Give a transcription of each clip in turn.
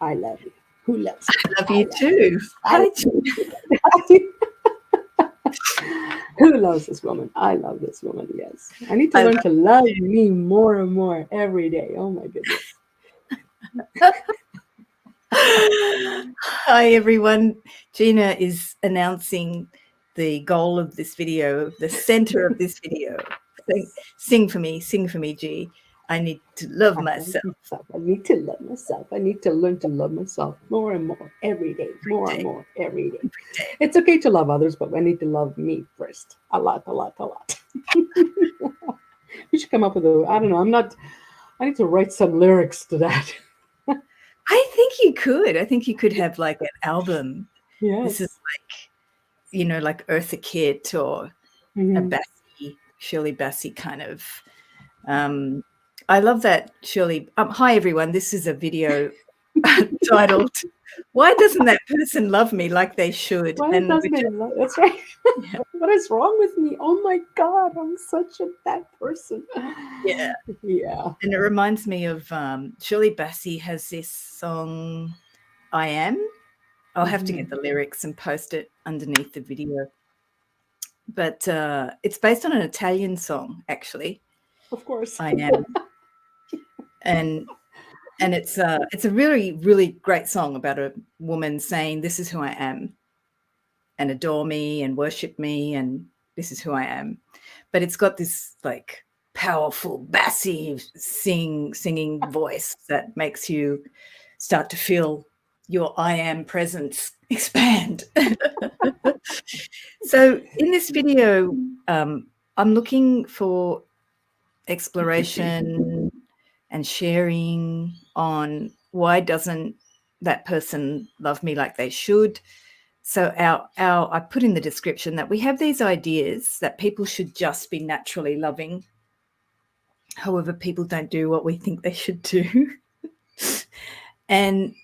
I love you. Who loves me? I love you too. Hi, You. Who loves this woman? I love this woman. Yes. I need to I learn to love me more and more every day. Oh my goodness. Hi, everyone. Gina is announcing the goal of this video, the center of this video. Sing for me, G. I need to love myself. I need to love myself. I need to learn to love myself more and more every day, more and more every day. It's okay to love others, but I need to love me first. A lot, a lot, a lot. We should come up with I don't know. I need to write some lyrics to that. I think you could. I think you could have like an album. Yes. This is like, like Eartha Kitt or a Bassey, Shirley Bassey kind of. I love that, Shirley. Hi, everyone. This is a video titled "Why Doesn't That Person Love Me Like They Should?" Why doesn't it love? That's right. What is wrong with me? Oh my God, I'm such a bad person. Yeah. Yeah. And it reminds me of Shirley Bassey has this song, I Am. I'll have to get the lyrics and post it underneath the video. But it's based on an Italian song, actually. Of course. I Am. And it's a really, really great song about a woman saying, this is who I am, and adore me and worship me, and this is who I am. But it's got this like powerful, bassy singing voice that makes you start to feel your I am presence expand. So in this video, I'm looking for exploration and sharing on why doesn't that person love me like they should. So I put in the description that we have these ideas that people should just be naturally loving. However, people don't do what we think they should do. And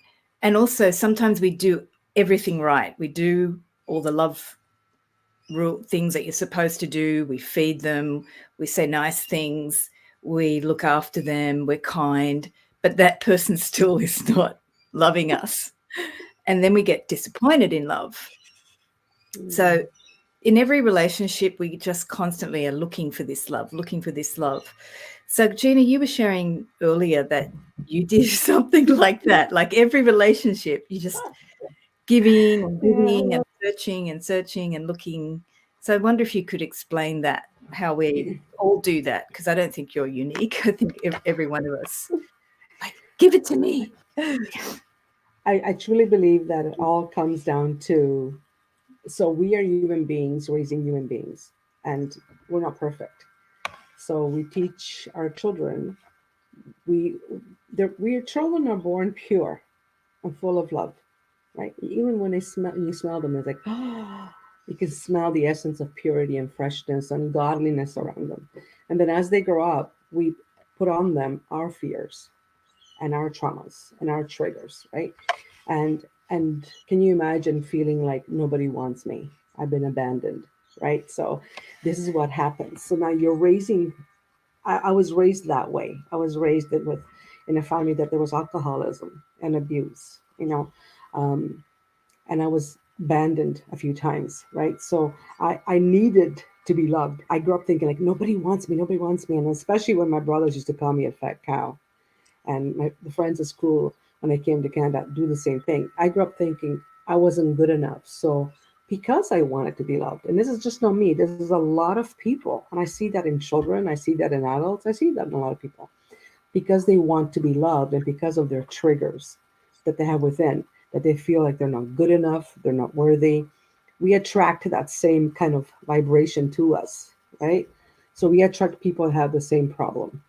also sometimes we do everything right. We do all the love things that you're supposed to do. We feed them, we say nice things, we look after them, we're kind, but that person still is not loving us. And then we get disappointed in love. So in every relationship, we just constantly are looking for this love. So Gina, you were sharing earlier that you did something like that. Like every relationship, you just giving and giving and searching and looking. So I wonder if you could explain that, how we all do that, because I don't think you're unique. I think every one of us, like, give it to me. I truly believe that it all comes down to, so we are human beings raising human beings, and we're not perfect. So we teach our children, we children are born pure and full of love, right? Even when you smell them, it's like, oh, you can smell the essence of purity and freshness and godliness around them. And then as they grow up, we put on them our fears and our traumas and our triggers, right? And can you imagine feeling like nobody wants me? I've been abandoned, right? So this is what happens. So now you're raising. I was raised that way. I was raised in a family that there was alcoholism and abuse, and I was abandoned a few times, right? So I needed to be loved. I grew up thinking like nobody wants me, and especially when my brothers used to call me a fat cow, and the friends at school when I came to Canada do the same thing. I grew up thinking I wasn't good enough, so because I wanted to be loved, and this is just not me. This is a lot of people, and I see that in children. I see that in adults. I see that in a lot of people, because they want to be loved, and because of their triggers that they have within, that they feel like they're not good enough, they're not worthy. We attract that same kind of vibration to us, right? So we attract people that have the same problem.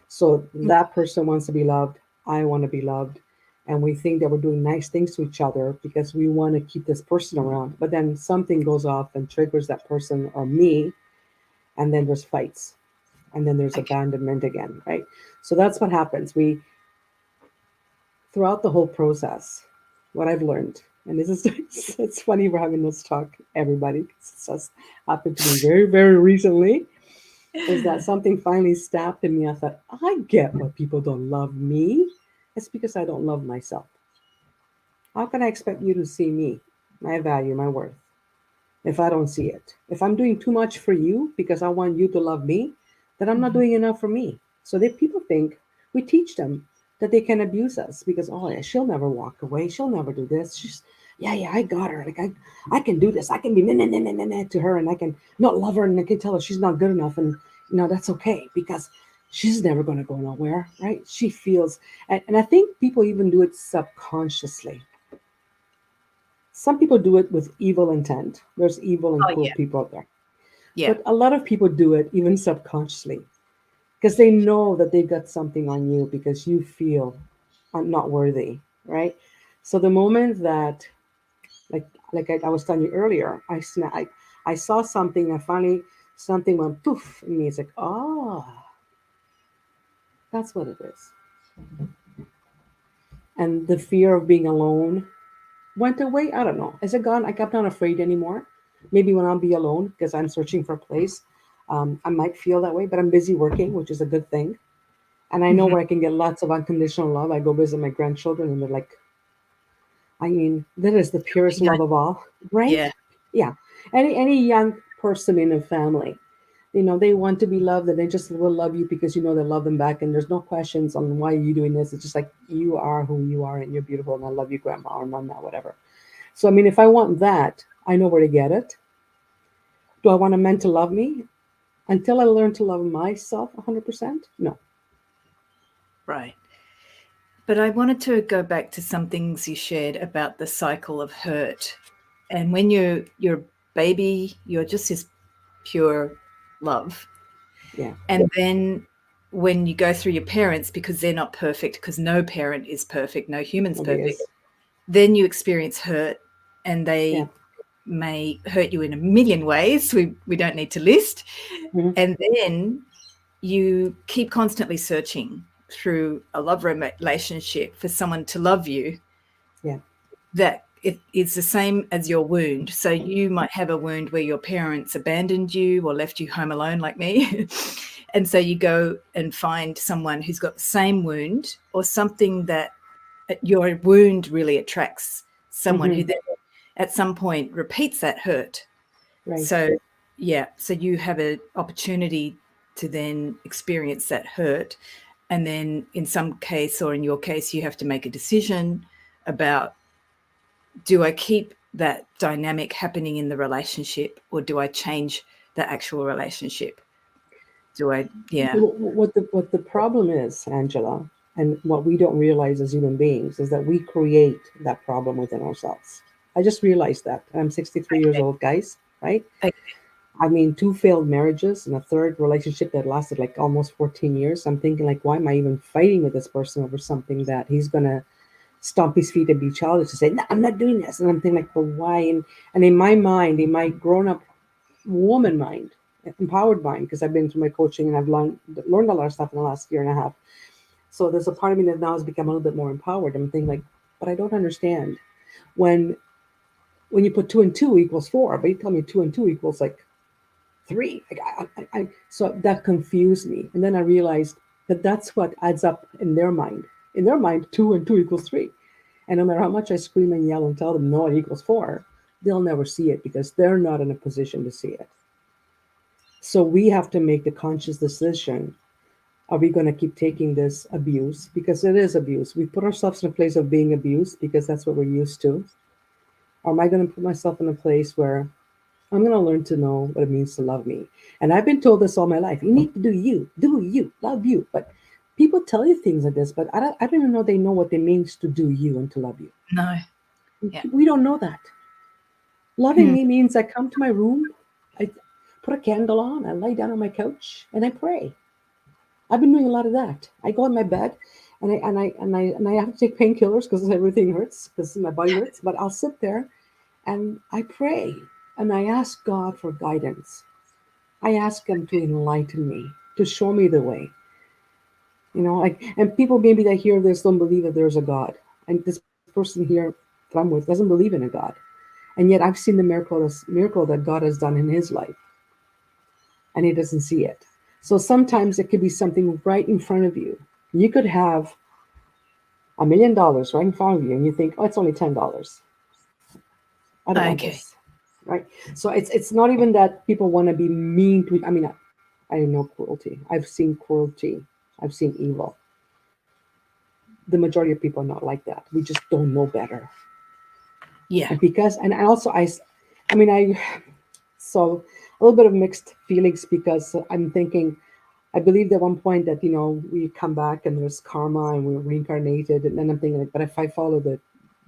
So that person wants to be loved. I want to be loved. And we think that we're doing nice things to each other because we want to keep this person around. But then something goes off and triggers that person or me. And then there's fights. And then there's abandonment again, right? So that's what happens. Throughout the whole process, what I've learned, and this is, it's funny we're having this talk, everybody, because it's just happened to me very, very recently, is that something finally snapped in me. I thought, I get why people don't love me. It's because I don't love myself. How can I expect you to see me, my value, my worth, if I don't see it? If I'm doing too much for you because I want you to love me, then I'm not Mhm. doing enough for me. So they people think we teach them that they can abuse us because oh yeah, she'll never walk away, she'll never do this. She's yeah, I got her. Like I can do this. I can be to her, and I can not love her, and I can tell her she's not good enough, and that's okay because she's never going to go nowhere, right? She feels, and I think people even do it subconsciously. Some people do it with evil intent. There's evil and Oh cruel yeah, people out there. yeah, But a lot of people do it even subconsciously because they know that they've got something on you because you feel not worthy, right? So the moment that, like, I was telling you earlier, I saw something. I finally something went poof in me. It's like, oh, that's what it is. And the fear of being alone went away. I don't know. Is it gone? I'm not afraid anymore. Maybe when I'll be alone because I'm searching for a place, I might feel that way. But I'm busy working, which is a good thing. And I know mhm, where I can get lots of unconditional love. I go visit my grandchildren, and they're like, I mean, that is the purest yeah, love of all, right? yeah, Yeah. Any young person in a family, they want to be loved, and they just will love you because they love them back, and there's no questions on why are you doing this. It's just like you are who you are, and you're beautiful, and I love you, grandma or mama, whatever. So I mean, if I want that, I know where to get it. Do I want a man to love me until I learn to love myself 100%? No. right. But I wanted to go back to some things you shared about the cycle of hurt. And when you're a baby, you're just this pure love. Yeah. And then when you go through your parents, because they're not perfect, because no parent is perfect, no human's Nobody perfect, is. then you experience hurt, and Yeah. they may hurt you in a million ways we don't need to list. Hmm. And then you keep constantly searching through a love relationship for someone to love you, Yeah. that it is the same as your wound. So you might have a wound where your parents abandoned you or left you home alone, like me. And so you go and find someone who's got the same wound, or something that your wound really attracts someone who Hmm. then at some point repeats that hurt. Right. So yeah, so you have an opportunity to then experience that hurt, and then in some case, or in your case, you have to make a decision about, do I keep that dynamic happening in the relationship, or do I change the actual relationship? Do I, yeah, What the problem is, Angela, and what we don't realize as human beings is that we create that problem within ourselves. I just realized that. I'm 63 years okay, old, guys, right? okay, I mean, two failed marriages and a third relationship that lasted like almost 14 years. I'm thinking like, why am I even fighting with this person over something that he's gonna stomp his feet and be childish and say, no, I'm not doing this. And I'm thinking like, well, why? And in my mind, in my grown up woman mind, empowered mind, because I've been through my coaching and I've learned a lot of stuff in the last year and a half. So there's a part of me that now has become a little bit more empowered. I'm thinking like, but I don't understand when you put two and two equals four, but you tell me two and two equals like three. Like so that confused me, and then I realized that that's what adds up in their mind. In their mind, two and two equals three, and no matter how much I scream and yell and tell them no, it equals four, they'll never see it because they're not in a position to see it. So we have to make the conscious decision. Are we going to keep taking this abuse? Because it is abuse. We put ourselves in a place of being abused because that's what we're used to. Or am I going to put myself in a place where I'm going to learn to know what it means to love me? And I've been told this all my life. You need to do you, love you. But people tell you things like this, but I don't even know they know what it means to do you and to love you. no, yeah, We don't know that. Loving hmm, me means I come to my room, I put a candle on, I lie down on my couch, and I pray. I've been doing a lot of that. I go in my bed, and I have to take painkillers because everything hurts because my body hurts. But I'll sit there and I pray and I ask God for guidance. I ask Him to enlighten me, to show me the way. Like, and people maybe that hear this don't believe that there's a God. And this person here that I'm with doesn't believe in a God. And yet I've seen the miracle that God has done in his life, and he doesn't see it. So sometimes it could be something right in front of you. You could have $1 million right in front of you, and you think, oh, it's only $10. I don't want Okay. this, right? So it's not even that people want to be mean to. I mean, I know cruelty. I've seen cruelty. I've seen evil. The majority of people are not like that. We just don't know better. Yeah. And because, and also I mean, so a little bit of mixed feelings because I'm thinking, I believed at one point that, we come back and there's karma and we're reincarnated. And then I'm thinking, like, but if I follow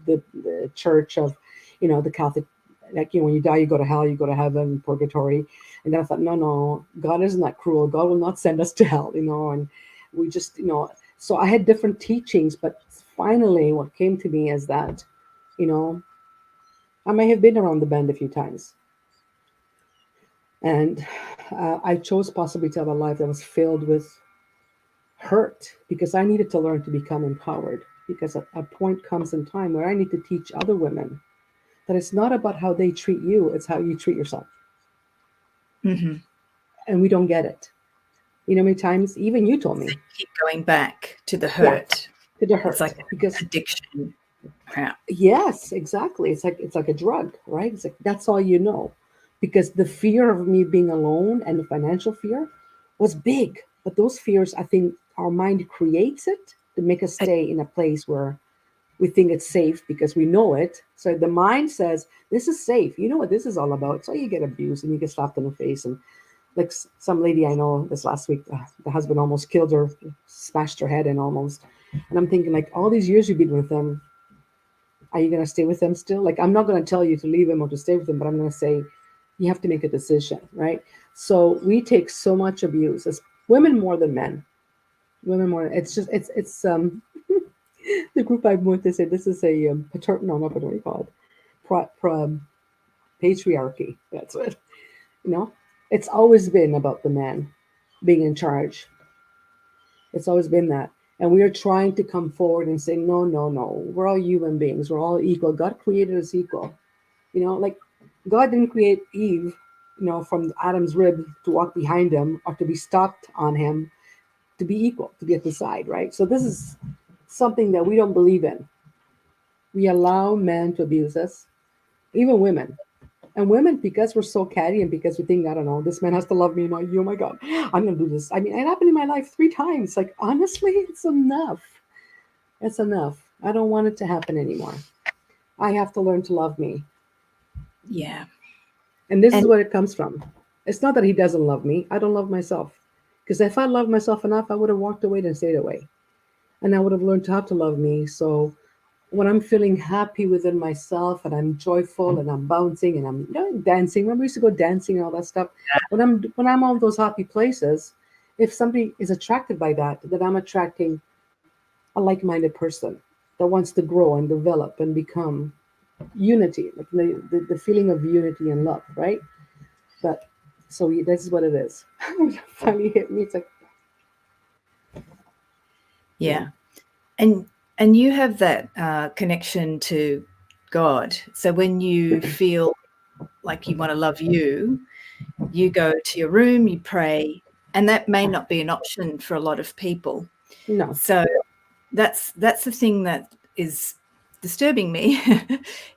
the church of, the Catholic, like, when you die, you go to hell, you go to heaven, purgatory. And then I thought, no, no, God isn't that cruel. God will not send us to hell, and we just, so I had different teachings, but finally what came to me is that, you know, I may have been around the bend a few times. And I chose possibly to have a life that was filled with hurt because I needed to learn to become empowered. Because a point comes in time where I need to teach other women that it's not about how they treat you, it's how you treat yourself. Mm-hmm. And we don't get it. How many times, even you told me, Keep going back to the yeah, hurt. to the It's hurt. like Because addiction. Yeah. yes, exactly. It's like a drug, right? It's like that's all you know. Because the fear of me being alone and the financial fear was big. But those fears, I think our mind creates it to make us stay in a place where we think it's safe because we know it. So the mind says, this is safe. You know what this is all about. So you get abused and you get slapped in the face. And like some lady I know this last week, the husband almost killed her, smashed her head in almost. And I'm thinking, like, all these years you've been with them, are you going to stay with them still? Like, I'm not going to tell you to leave him or to stay with him, but I'm going to say you have to make a decision, right? So we take so much abuse as women more than men. Women more. It's just it's the group I'm with. They say this is a no, not what do you call it? Patriarchy. That's it. You know, it's always been about the man being in charge. It's always been that. And we are trying to come forward and say, no, no, no. We're all human beings. We're all equal. God created us equal. Like God didn't create Eve, from Adam's rib to walk behind him or to be stopped on him to be equal, to be at the side, right? So this is something that we don't believe in. We allow men to abuse us, even women. And women, because we're so catty and because we think, I don't know, this man has to love me, oh my God, I'm going to do this. I mean, it happened in my life 3 times. Like, honestly, it's enough. It's enough. I don't want it to happen anymore. I have to learn to love me. Yeah. And this is And where it comes from. It's not that he doesn't love me. I don't love myself. Because if I loved myself enough, I would have walked away and stayed away. And I would have learned how to love me. So when I'm feeling happy within myself and I'm joyful and I'm bouncing and I'm dancing. Remember we used to go dancing and all that stuff. When I'm on those happy places, if somebody is attracted by that, then I'm attracting a like-minded person that wants to grow and develop and become unity, like the feeling of unity and love, right? But so this is what it is. Finally hit me. It's like, yeah, yeah. And you have that connection to God. So when you feel like you want to love you go to your room, you pray, and that may not be an option for a lot of people. no, So that's the thing that is disturbing me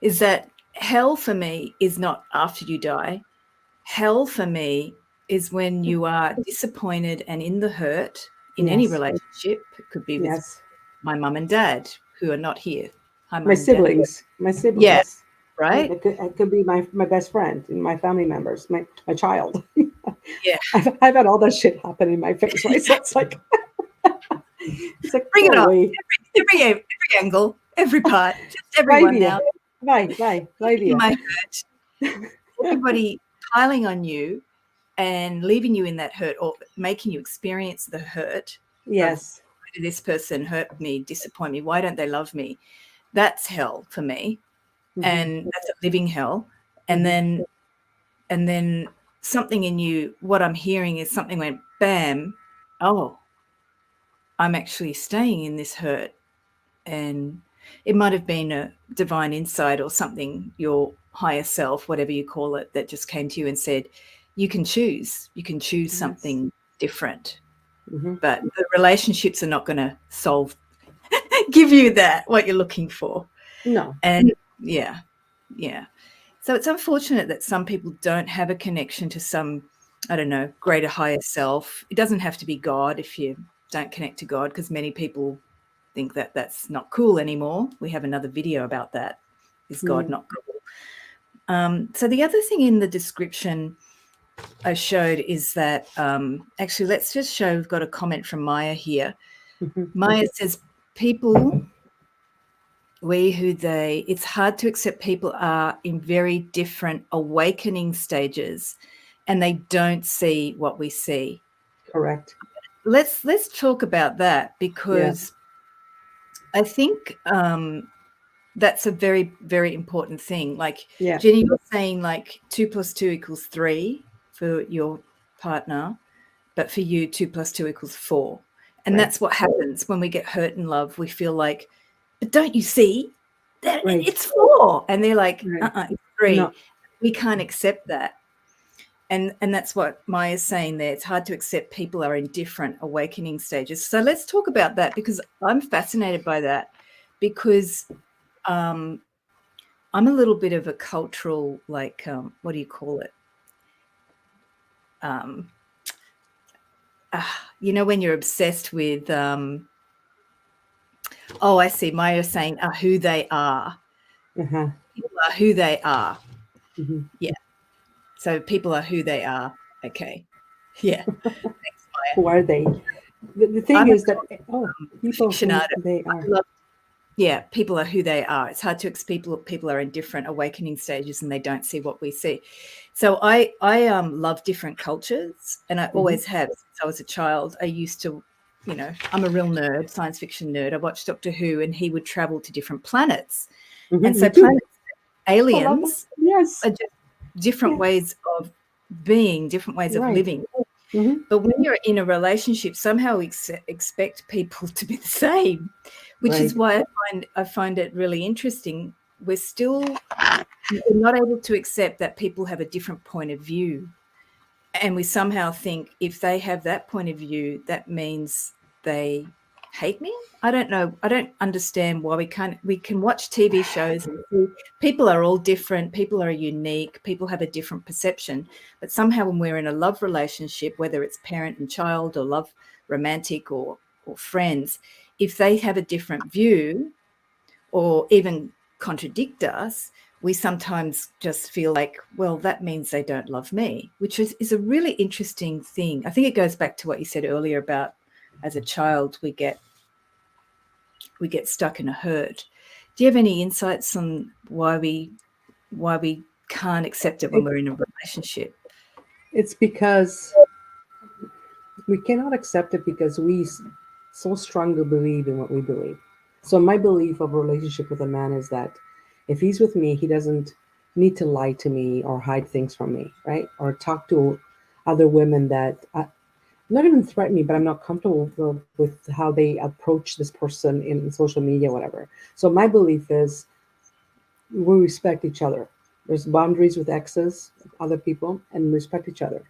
is that hell for me is not after you die. Hell for me is when you are disappointed and in the hurt in any yes, relationship. It could be with yes. my mum and dad who are not here. Hi, My mum and dad. siblings, my Yeah, siblings. Right? right? It could be my best friend, my family members, my child. Yeah. I've had all that shit happen in my face, right? So it's like Bring go it on. away. Every angle, every part, just Vai everyone via, now. vai Taking via. my hurt, everybody piling on you and leaving you in that hurt or making you experience the hurt of Yes. why did this person hurt me, disappoint me? Why don't they love me? That's hell for me. Hmm. And that's a living hell. And Hmm. then something in you, what I'm hearing is something went bam, oh, I'm actually staying in this hurt. And it might have been a divine insight or something, your higher self, whatever you call it, that just came to you and said, you can choose Yes. something different. Hmm. But the relationships are not going to solve give you that, what you're looking for. No. And yeah, yeah. So it's unfortunate that some people don't have a connection to some, I don't know, greater, higher self. It doesn't have to be God if you don't connect to God, because many people think that that's not cool anymore. We have another video about that. Is God not cool? So the other thing in the description I showed is that actually, let's just show, we've got a comment from Maya here. Maya says, people, we, who, they, it's hard to accept people are in very different awakening stages and they don't see what we see. Correct. Let's talk about that, Yeah. because I think that's a very, very important thing. Like, Yeah. Jenny, you're saying like 2 + 2 = 3 for your partner, but for you, 2 + 2 = 4. And Right. that's what happens when we get hurt in love. We feel like, but don't you see that Right. it's 4? And they're like, Right. it's 3. No. We can't accept that. And that's what Maya's saying there. It's hard to accept people are in different awakening stages. So let's talk about that, because I'm fascinated by that, because I'm a little bit of a cultural, like, what do you call it? When you're obsessed with, I see, Maya saying who they are. Uh-huh. People are who they are. Mm-hmm. Yeah. So people are who they are. Okay. Yeah. Thanks, Who Maya. are they? The thing I'm a is that people who aficionado. they I are. love, yeah, people are who they are. It's hard to accept people are in different awakening stages and they don't see what we see. So I love different cultures, and I always have since I was a child. I used to, I'm a real nerd, science fiction nerd. I watched Doctor Who, and he would travel to different planets. And Me so too. planets, I love it. aliens Yes. are just different Yeah. ways of being, different ways of Right. living. Mm-hmm. But when you're in a relationship, somehow we expect people to be the same, which is Right. why I find it really interesting. We're not able to accept that people have a different point of view. And we somehow think if they have that point of view, that means they hate me. I don't know. I don't understand why we can watch TV shows and see people are all different. People are unique. People have a different perception. But somehow when we're in a love relationship, whether it's parent and child or love romantic or friends, if they have a different view or even contradict us, we sometimes just feel like, well, that means they don't love me, which is a really interesting thing. I think it goes back to what you said earlier about, as a child, we get stuck in a hurt. Do you have any insights on why we can't accept it when It, we're in a relationship? it's because we cannot accept it because we so strongly believe in what we believe. So my belief of a relationship with a man is that if he's with me, he doesn't need to lie to me or hide things from me, right? Or talk to other women that not even threaten me, but I'm not comfortable with how they approach this person in social media, whatever. So my belief is we respect each other. There's boundaries with exes, other people, and respect each other.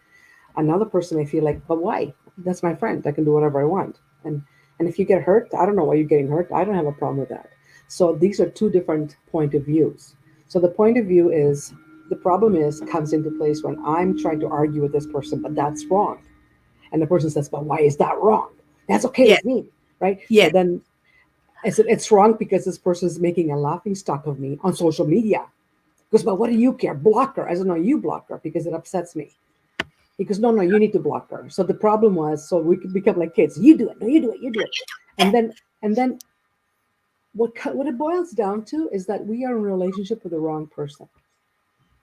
Another person may feel like, but why? That's my friend. I can do whatever I want. And if you get hurt, I don't know why you're getting hurt. I don't have a problem with that. So these are two different point of views. So the point of view is the problem is comes into place when I'm trying to argue with this person, but that's wrong. And the person says, but why is that wrong? That's okay Yeah, with me, right? yeah, So then I said, it's wrong because this person is making a laughing stock of me on social media. He goes, but what do you care? Block her. I said, no, you block her because it upsets me. He goes, no, no, you need to block her. So the problem was, so we could become like kids. You do it. No, you do it. You do it. And then what it boils down to is that we are in a relationship with the wrong person.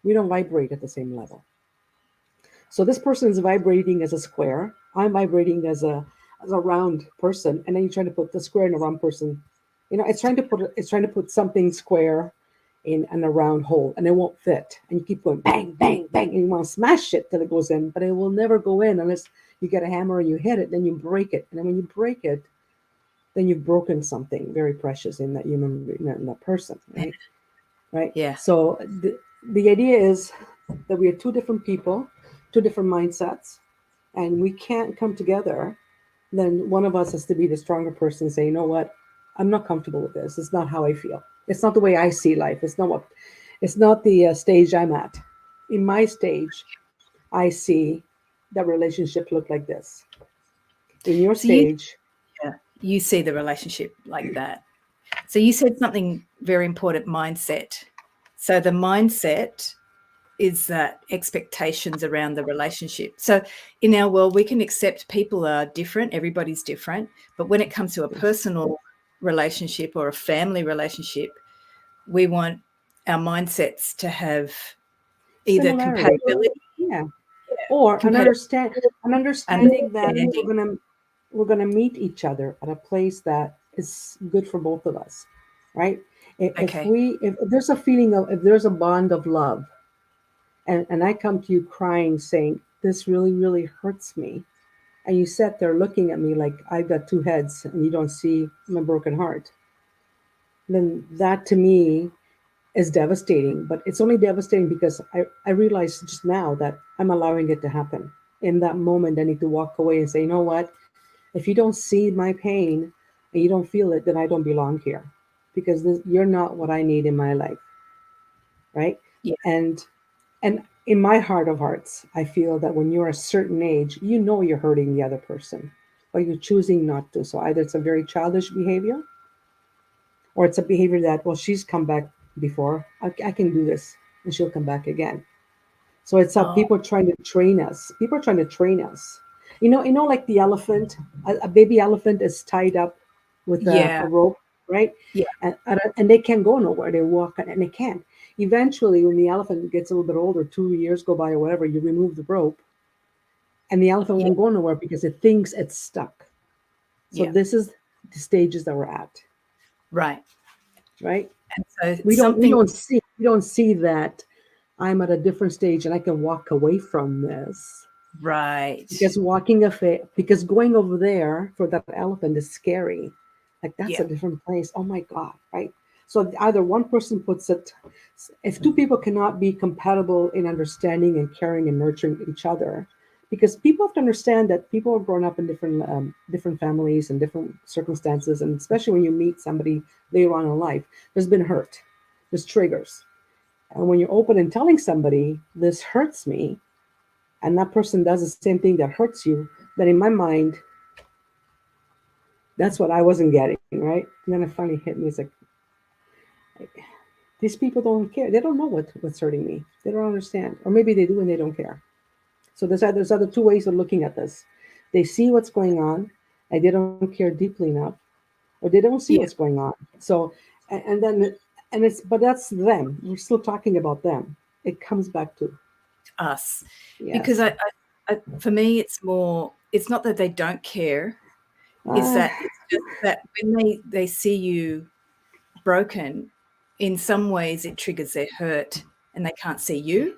We don't vibrate at the same level. So this person is vibrating as a square. I'm vibrating as a round person, and then you're trying to put the square in a round person. It's trying to put something square in a round hole, and it won't fit. And you keep going bang, bang, bang, and you want to smash it till it goes in, but it will never go in unless you get a hammer and you hit it. Then you break it, and then when you break it, then you've broken something very precious in that human in that person, right? Right. yeah, So the idea is that we are two different people, two different mindsets, and we can't come together. Then one of us has to be the stronger person and say, you know what, I'm not comfortable with this. It's not how I feel. It's not the way I see life. It's not the stage I'm at. In my stage, I see that relationship look like this. In your So you, stage, yeah, you see the relationship like that. So you said something very important, mindset. So the mindset is that expectations around the relationship. So in our world, we can accept people are different, everybody's different. But when it comes to a yes, personal relationship or a family relationship, we want our mindsets to have either similarity. compatibility, Yeah, or compatibility, an understanding that understanding. we're gonna meet each other at a place that is good for both of us, right? Okay. If there's a feeling of if there's a bond of love, and I come to you crying, saying this really hurts me, and you sat there looking at me like I've got two heads and you don't see my broken heart, then that to me is devastating. But it's only devastating because I realized just now that I'm allowing it to happen. In that moment, I need to walk away and say, you know what? If you don't see my pain and you don't feel it, then I don't belong here because you're not what I need in my life, right? Yeah. And and in my heart of hearts, I feel that when you're a certain age, you know you're hurting the other person, but you're choosing not to. So either it's a very childish behavior, or it's a behavior that, well, she's come back before. I can do this, and she'll come back again. So it's Oh, people trying to train us. People are trying to train us. Like the elephant, a baby elephant is tied up with yeah. a rope, right? Yeah. And they can't go nowhere. They walk and they can't. Eventually, when the elephant gets a little bit older, 2 years go by or whatever, you remove the rope, and the elephant Yeah. won't go nowhere because it thinks it's stuck. So Yeah. this is the stages that we're at, Right. right? And so We don't we something, don't see we don't see that I'm at a different stage and I can walk away from this. right. Because going over there for that elephant is scary. Like that's a Yeah. different place. Oh my God, right? So either one person puts it, if two people cannot be compatible in understanding and caring and nurturing each other, because people have to understand that people are grown up in different families and different circumstances, and especially when you meet somebody later on in life, there's been hurt, there's triggers, and when you're open and telling somebody this hurts me, and that person does the same thing that hurts you, then in my mind, that's what I wasn't getting, right? And then it finally hit me. It's like these people don't care. They don't know what's hurting me. They don't understand, or maybe they do and they don't care. So there's other two ways of looking at this. They see what's going on, and they don't care deeply enough, or they don't see what's Yeah. going on. So, and then and it's but that's them. We're still talking about them. It comes back to Us. Because yes. for me, it's more, it's not that they don't care, is Uh, that it's just that when they see you broken, in some ways it triggers their hurt and they can't see you.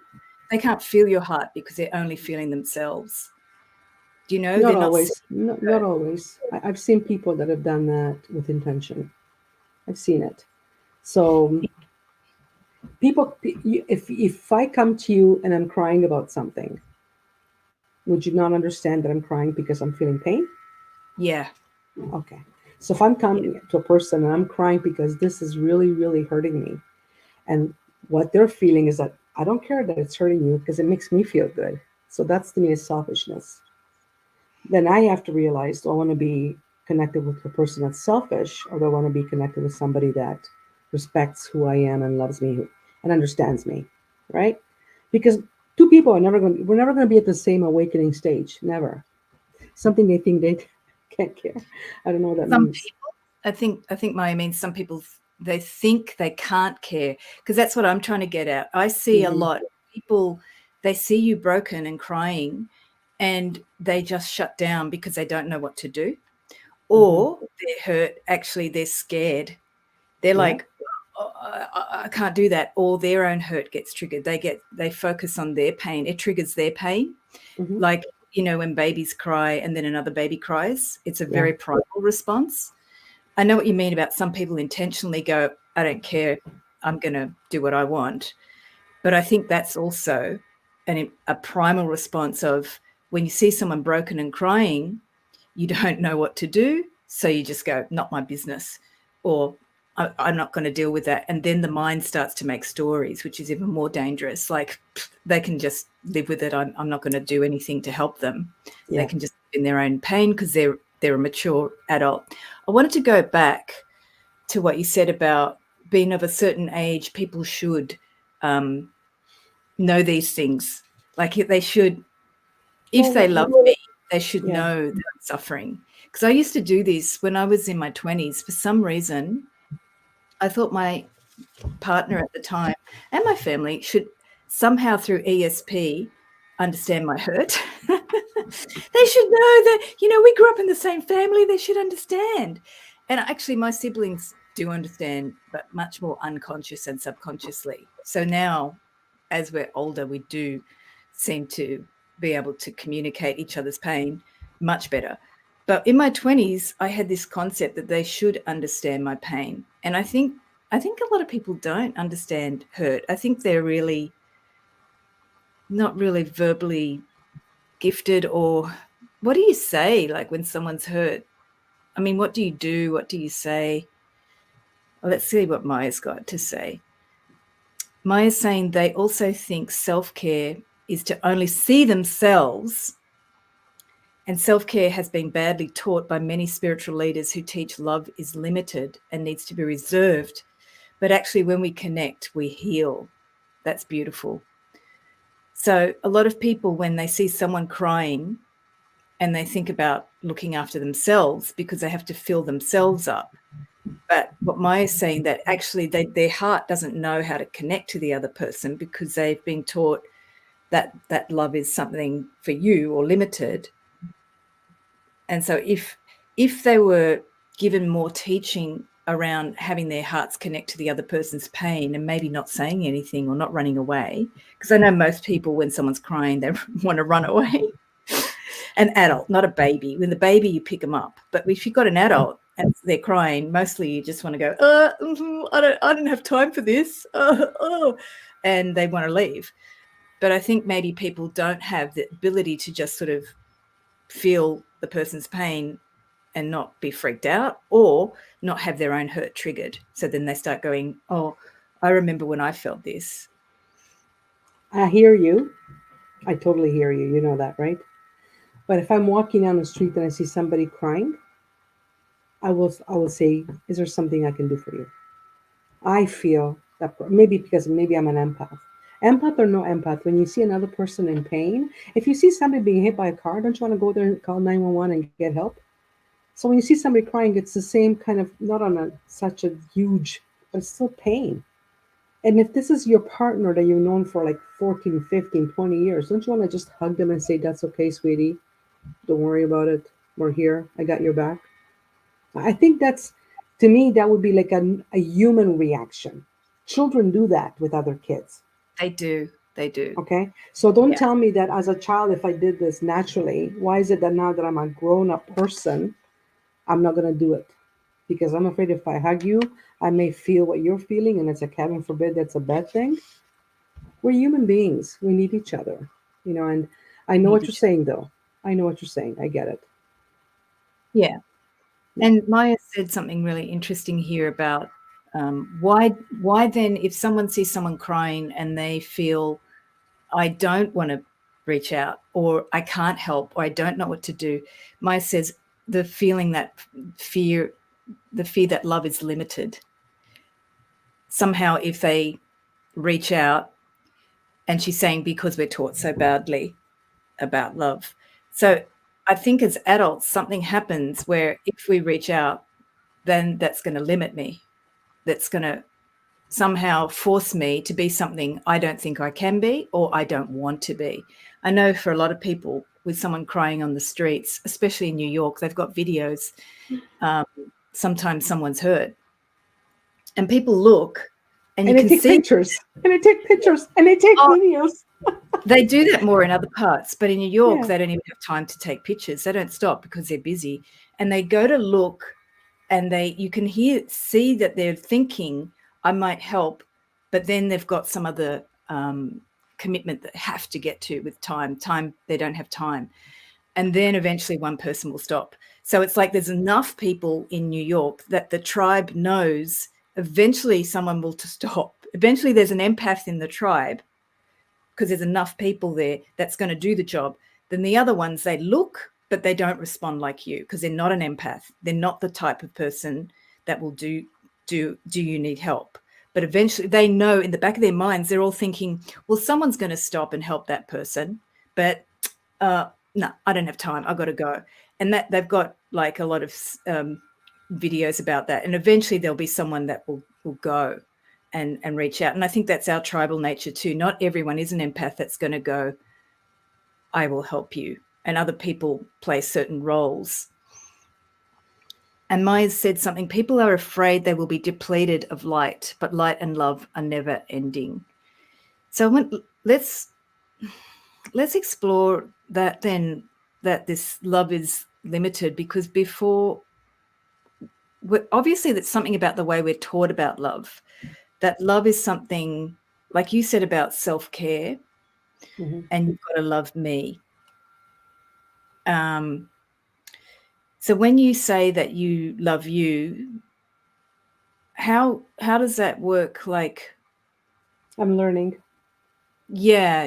They can't feel your heart because they're only feeling themselves. Do you know? Not They're not seeing always. No, not hurt. always. I've seen people that have done that with intention. I've seen it. So if I come to you and I'm crying about something, would you not understand that I'm crying because I'm feeling pain? Yeah. Okay. So if I'm Yeah. coming to a person and I'm crying because this is really hurting me, and what they're feeling is that I don't care that it's hurting you because it makes me feel good. So that's to me is selfishness. Then I have to realize, do I want to be connected with a person that's selfish, or do I want to be connected with somebody that respects who I am and loves me and understands me, right? Because two people we're never going to be at the same awakening stage. Never. Something they think they can't care. I don't know what that Some means. I think Maya means some people they think they can't care, because that's what I'm trying to get at. I see a Hmm. lot people, they see you broken and crying and they just shut down because they don't know what to do, Hmm. or they're hurt, actually they're scared. They're Yeah. like, "Oh, I can't do that," or their own hurt gets triggered. They focus on their pain. It triggers their pain. Hmm. Like, when babies cry and then another baby cries, it's a Yeah. very primal response. I know what you mean about some people intentionally go, I don't care, I'm going to do what I want. But I think that's also a primal response of when you see someone broken and crying, you don't know what to do. So you just go, not my business. or I'm not going to deal with that. And then the mind starts to make stories, which is even more dangerous. Like they can just live with it. I'm not going to do anything to help them. They Yeah. can just live in their own pain because they're a mature adult. I wanted to go back to what you said about being of a certain age. People should know these things. Like they should, if they Well, love me, they should yeah. know that I'm suffering. Because I used to do this when I was in my 20s. For some reason, I thought my partner at the time and my family should somehow through ESP understand my hurt. They should know that, we grew up in the same family. They should understand. And actually, my siblings do understand, but much more unconscious and subconsciously. So now, as we're older, we do seem to be able to communicate each other's pain much better. But in my 20s, I had this concept that they should understand my pain. And I think a lot of people don't understand hurt. I think they're really not really verbally gifted, or what do you say like when someone's hurt? I mean, what do you do? What do you say? Well, let's see what Maya's got to say. Maya's saying they also think self-care is to only see themselves, and self-care has been badly taught by many spiritual leaders who teach love is limited and needs to be reserved. But actually, when we connect, we heal. That's beautiful. So a lot of people, when they see someone crying and they think about looking after themselves because they have to fill themselves up. But what Maya's saying, that actually their heart doesn't know how to connect to the other person because they've been taught that love is something for you or limited. And so if they were given more teaching around having their hearts connect to the other person's pain and maybe not saying anything or not running away, because I know most people, when someone's crying, they want to run away. An adult, not a baby. When the baby, you pick them up. But if you've got an adult and they're crying, mostly you just want to go, I don't have time for this. And they want to leave. But I think maybe people don't have the ability to just sort of feel the person's pain and not be freaked out, or not have their own hurt triggered. So then they start going, oh, I remember when I felt this. I hear you. I totally hear you. You know that, right? But if I'm walking down the street and I see somebody crying, I will say, is there something I can do for you? I feel that maybe because maybe I'm an empath. Empath or no empath, when you see another person in pain, if you see somebody being hit by a car, don't you want to go there and call 911 and get help? So when you see somebody crying, it's the same kind of, not on a such a huge, but it's still pain. And if this is your partner that you've known for like 14, 15, 20 years, don't you want to just hug them and say, that's okay, sweetie. Don't worry about it. We're here. I got your back. I think that's, to me, that would be like a human reaction. Children do that with other kids. They do. They do. Okay. So don't Yeah. tell me that as a child, if I did this naturally, why is it that now that I'm a grown up person, I'm not going to do it? Because I'm afraid if I hug you, I may feel what you're feeling. And it's a heaven forbid that's a bad thing. We're human beings. We need each other, and I know Need what you're each saying, though. I know what you're saying. I get it. Yeah. Yeah. And Maya said something really interesting here about why then, if someone sees someone crying and they feel, I don't want to reach out, or I can't help, or I don't know what to do. Maya says the feeling that fear, the fear that love is limited. Somehow, if they reach out, and she's saying because we're taught so badly about love. So I think as adults, something happens where if we reach out, then that's going to limit me. That's going to somehow force me to be something I don't think I can be, or I don't want to be. I know for a lot of people, with someone crying on the streets, especially in New York, they've got videos. Sometimes someone's hurt and people look and you And they can take see. pictures, and they take pictures, and they take Oh, videos. they do that more in other parts, but in New York, Yeah. they don't even have time to take pictures. They don't stop because they're busy, and they go to look, and you can see that they're thinking, I might help, but then they've got some other commitment that they have to get to with time. They don't have time. And then eventually one person will stop. So it's like there's enough people in New York that the tribe knows eventually someone will to stop. Eventually there's an empath in the tribe because there's enough people there that's going to do the job. Then the other ones, they look, but they don't respond like you because they're not an empath. They're not the type of person that will do you need help? But eventually they know in the back of their minds, they're all thinking, well, someone's going to stop and help that person. But no, I don't have time. I got to go. And that they've got like a lot of videos about that. And eventually there'll be someone that will go and reach out. And I think that's our tribal nature too. Not everyone is an empath that's going to go, I will help you. And other people play certain roles. And Maya said something, people are afraid they will be depleted of light, but light and love are never ending. So let's explore that then, that this love is limited, because before, obviously that's something about the way we're taught about love, that love is something like you said about self-care, Mm-hmm. and you've got to love me. um, so when you say that you love you, how does that work? Like, I'm learning. yeah,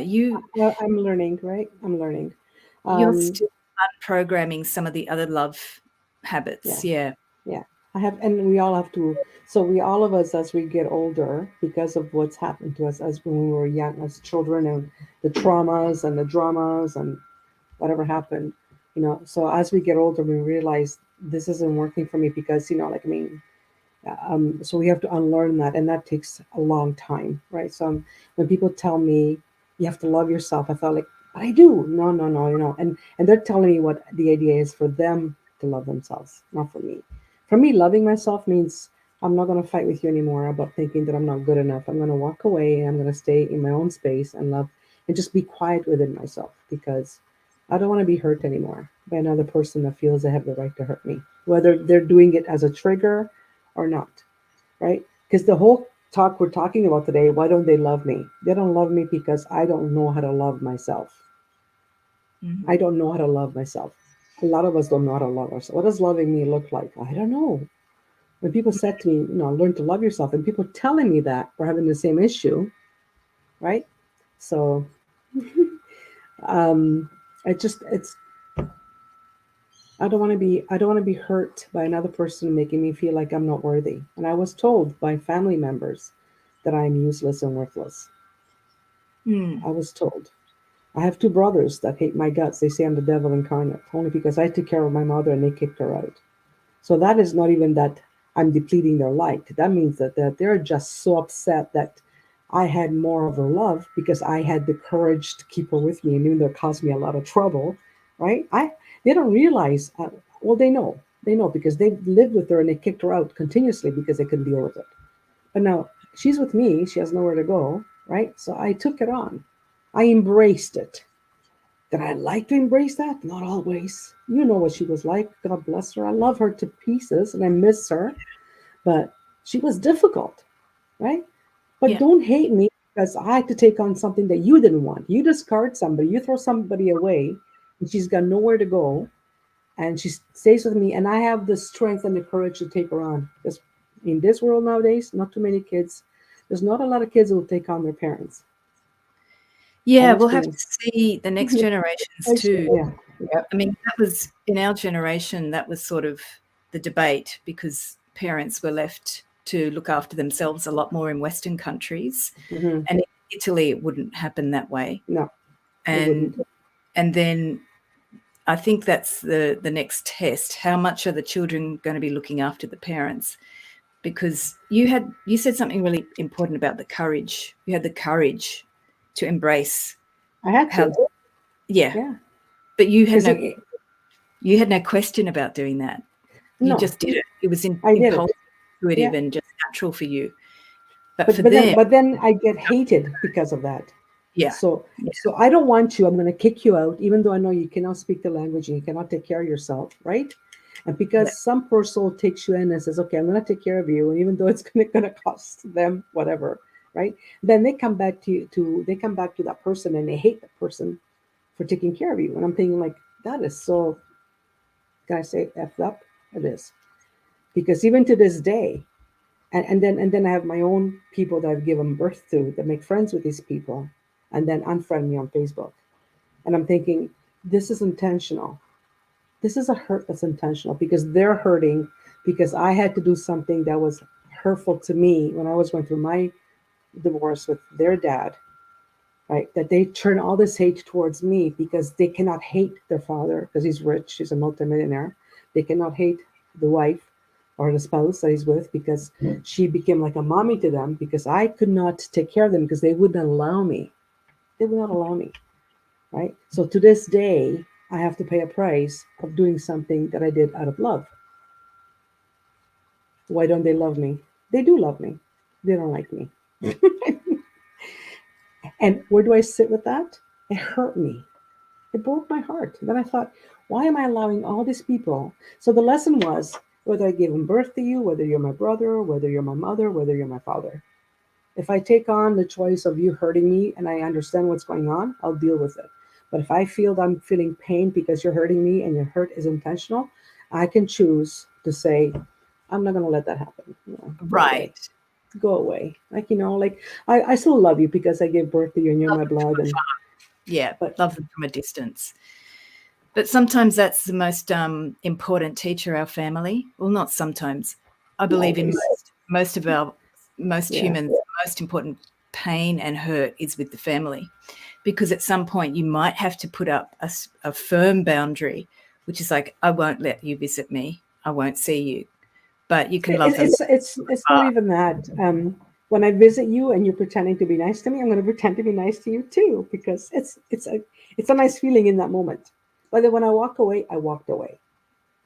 I'm learning, right? I'm learning. you're Um, still unprogramming some of the other love yeah, habits. Yeah. yeah. I have, and we all have to. So we, all of us, as we get older, because of what's happened to us as when we were young, as children, and the traumas and the dramas and whatever happened, So as we get older, we realize this isn't working for me because, like, I mean, so we have to unlearn that, and that takes a long time, right? So when people tell me you have to love yourself, I felt like, but I do. No, no, no, and they're telling me what the idea is for them to love themselves, not for me. For me, loving myself means I'm not going to fight with you anymore about thinking that I'm not good enough. I'm going to walk away and I'm going to stay in my own space and love and just be quiet within myself because I don't want to be hurt anymore by another person that feels they have the right to hurt me, whether they're doing it as a trigger or not, right? Because the whole talk we're talking about today, why don't they love me? They don't love me because I don't know how to love myself. Mhm. I don't know how to love myself. A lot of us don't know how to love ourselves. What does loving me look like? I don't know. When people said to me, learn to love yourself, and people telling me that we're having the same issue, right? So, um, it's I don't want to be hurt by another person making me feel like I'm not worthy. And I was told by family members that I'm useless and worthless. Mm. I was told. I have two brothers that hate my guts. They say I'm the devil incarnate, only because I took care of my mother and they kicked her out. So that is not even that I'm depleting their light. That means that they're just so upset that I had more of her love because I had the courage to keep her with me, and even though it caused me a lot of trouble, right? They don't realize. Well, they know. They know because they've lived with her and they kicked her out continuously because they couldn't deal with it. But now she's with me. She has nowhere to go, right? So I took it on. I embraced it. Did I like to embrace that? Not always. You know what she was like. God bless her. I love her to pieces and I miss her, but she was difficult, right? But Yeah. don't hate me because I had to take on something that you didn't want. You discard somebody, you throw somebody away, and she's got nowhere to go, and she stays with me, and I have the strength and the courage to take her on. Because in this world nowadays, not too many kids. There's not a lot of kids who will take on their parents. I've Yeah, we'll have to experienced. see the next Yeah, generations too. yeah, Yeah. I mean, that was in our generation, that was sort of the debate because parents were left to look after themselves a lot more in Western countries. hmm And in Italy, it wouldn't happen that way. no, it And wouldn't. and then I think that's the next test. How much are the children going to be looking after the parents? Because you said something really important about the courage. You had the courage to embrace I had how, to. yeah, Yeah, but because you had no question about doing that. You no, just did it. It was I did it. impulsive, intuitive, Yeah, and just natural for you. But but for but then them, but then I get hated because of that. yeah, So yeah, so I don't want you. I'm going to kick you out, even though I know you cannot speak the language and you cannot take care of yourself, right? And yeah, because some poor soul takes you in and says, "Okay, I'm going to take care of you," and even though it's going to cost them whatever, right? Then they come back they come back to that person and they hate that person for taking care of you. And I'm thinking like that is so Can I say effed up? It is. Because even to this day, and then I have my own people that I've given birth to that make friends with these people and then unfriend me on Facebook. And I'm thinking, this is intentional. This is a hurt that's intentional because they're hurting because I had to do something that was hurtful to me when I was going through my divorce with their dad, right? That they turn all this hate towards me because they cannot hate their father because he's rich, he's a multimillionaire. They cannot hate the wife or the spouse that he's with because she became like a mommy to them because I could not take care of them because they wouldn't allow me. They would not allow me, right? So to this day, I have to pay a price of doing something that I did out of love. Why don't they love me? They do love me. They don't like me. And where do I sit with that? It hurt me. It broke my heart. Then I thought, why am I allowing all these people? So the lesson was whether I gave birth to you, whether you're my brother, whether you're my mother, whether you're my father. If I take on the choice of you hurting me and I understand what's going on, I'll deal with it. But if I feel that I'm feeling pain because you're hurting me and your hurt is intentional, I can choose to say, I'm not going to let that happen. Go away. Right. Go away. Like, like I still love you because I gave birth to you and you're Love my them from blood. And, afar. Yeah, but love them from a distance. But sometimes that's the most important teacher, our family. Well, not sometimes. I believe in always, most of our most yeah. humans, the most important pain and hurt is with the family, because at some point you might have to put up a firm boundary, which is like, I won't let you visit me. I won't see you, but you can love them It's not from even that. When I visit you and you're pretending to be nice to me, I'm going to pretend to be nice to you too because it's a nice feeling in that moment. But then when I walk away, I walked away.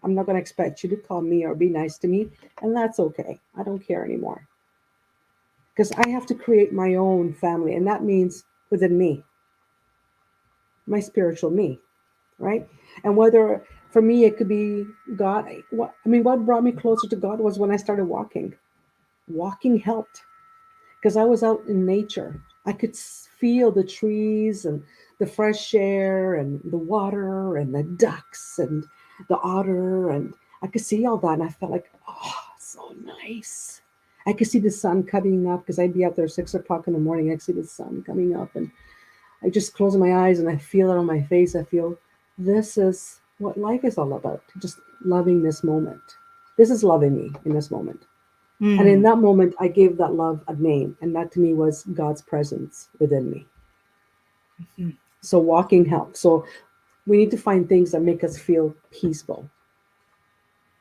I'm not going to expect you to call me or be nice to me, and that's okay. I don't care anymore because I have to create my own family, and that means within me, my spiritual me, right? And whether for me it could be God. What brought me closer to God was when I started walking. Walking helped because I was out in nature. I could feel the trees and the fresh air and the water and the ducks and the otter, and I could see all that, and I felt like, oh, so nice. I could see the sun coming up because I'd be out there 6 o'clock in the morning. I could see the sun coming up, and I just close my eyes and I feel it on my face. I feel this is what life is all about. Just loving this moment. This is loving me in this moment. And in Mm. that moment, I gave that love a name, and that to me was God's presence within me. Mm. So walking helps. So we need to find things that make us feel peaceful.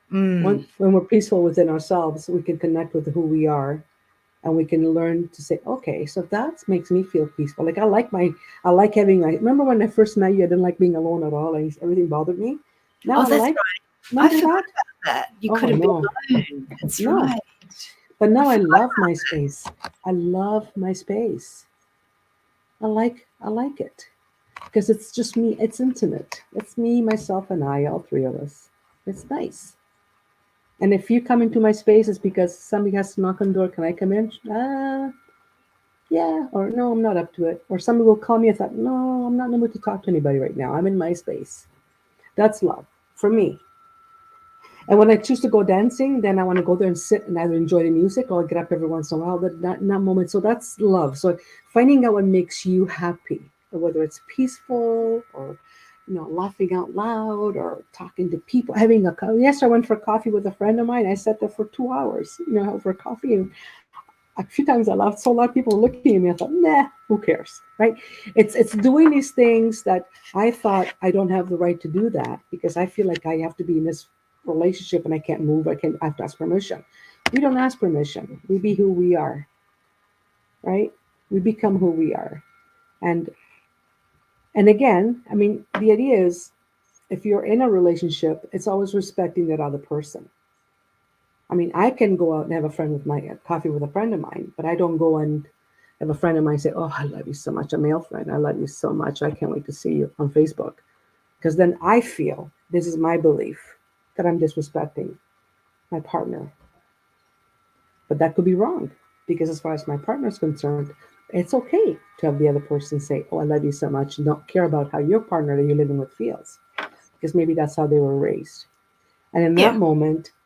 Mm. When we're peaceful within ourselves, we can connect with who we are, and we can learn to say, okay, so that makes me feel peaceful. Like I like having my. Remember when I first met you, I didn't like being alone at all. Everything bothered me. Now Oh, I that's like. right. I Remember forgot that? about that. You Oh couldn't be no, alone. That's no. right. But I now I forgot. love my space. I love my space. I like it because it's just me. It's intimate. It's me, myself, and I, all three of us. It's nice. And if you come into my space, it's because somebody has to knock on the door. Can I come in? Yeah. Or no, I'm not up to it. Or somebody will call me. I thought, no, I'm not in the mood to talk to anybody right now. I'm in my space. That's love for me. And when I choose to go dancing, then I want to go there and sit and either enjoy the music or I'll get up every once in a while. But not in that moment. So that's love. So finding out what makes you happy, whether it's peaceful or laughing out loud or talking to people, having a coffee. Yes, I went for coffee with a friend of mine. I sat there for 2 hours, for coffee. And a few times I laughed so loud, people were looking at me. I thought, nah, who cares, right? It's doing these things that I thought I don't have the right to do that because I feel like I have to be in this relationship and I can't move. I have to ask permission. We don't ask permission. We be who we are, right? We become who we are. And and again, the idea is if you're in a relationship, it's always respecting that other person. I can go out and have a friend with my coffee with a friend of mine, but I don't go and have a friend of mine say, "Oh, I love you so much," a male friend. I love you so much. I can't wait to see you on Facebook, because then I feel this is my belief that I'm disrespecting my partner, but that could be wrong because as far as my partner is concerned, it's okay to have the other person say, "Oh, I love you so much," and don't care about how your partner that you're living with feels, because maybe that's how they were raised. And Yeah.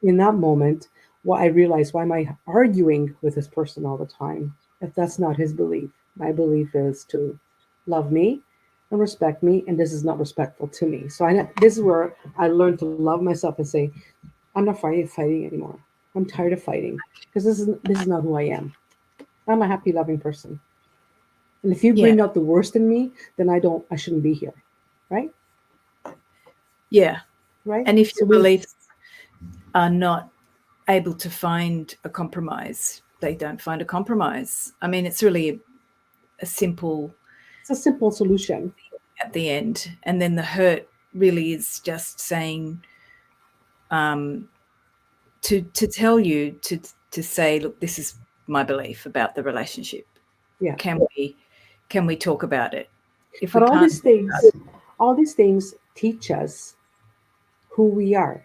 in that moment, what I realized, why am I arguing with this person all the time? If that's not his belief, my belief is to love me and respect me, and this is not respectful to me. So this is where I learned to love myself and say, I'm not fighting anymore. I'm tired of fighting because this is not who I am. I'm a happy, loving person. And if you Yeah. bring out the worst in me, then I shouldn't be here, right? Yeah. Right. And if So your we, beliefs are not able to find a compromise, they don't find a compromise. I mean, it's really a simple it's a simple solution. at the end. And then the hurt really is just saying, um, to tell you to say, look, this is my belief about the relationship. Yeah. Can we talk about it? If we But can't, all these things teach us who we are.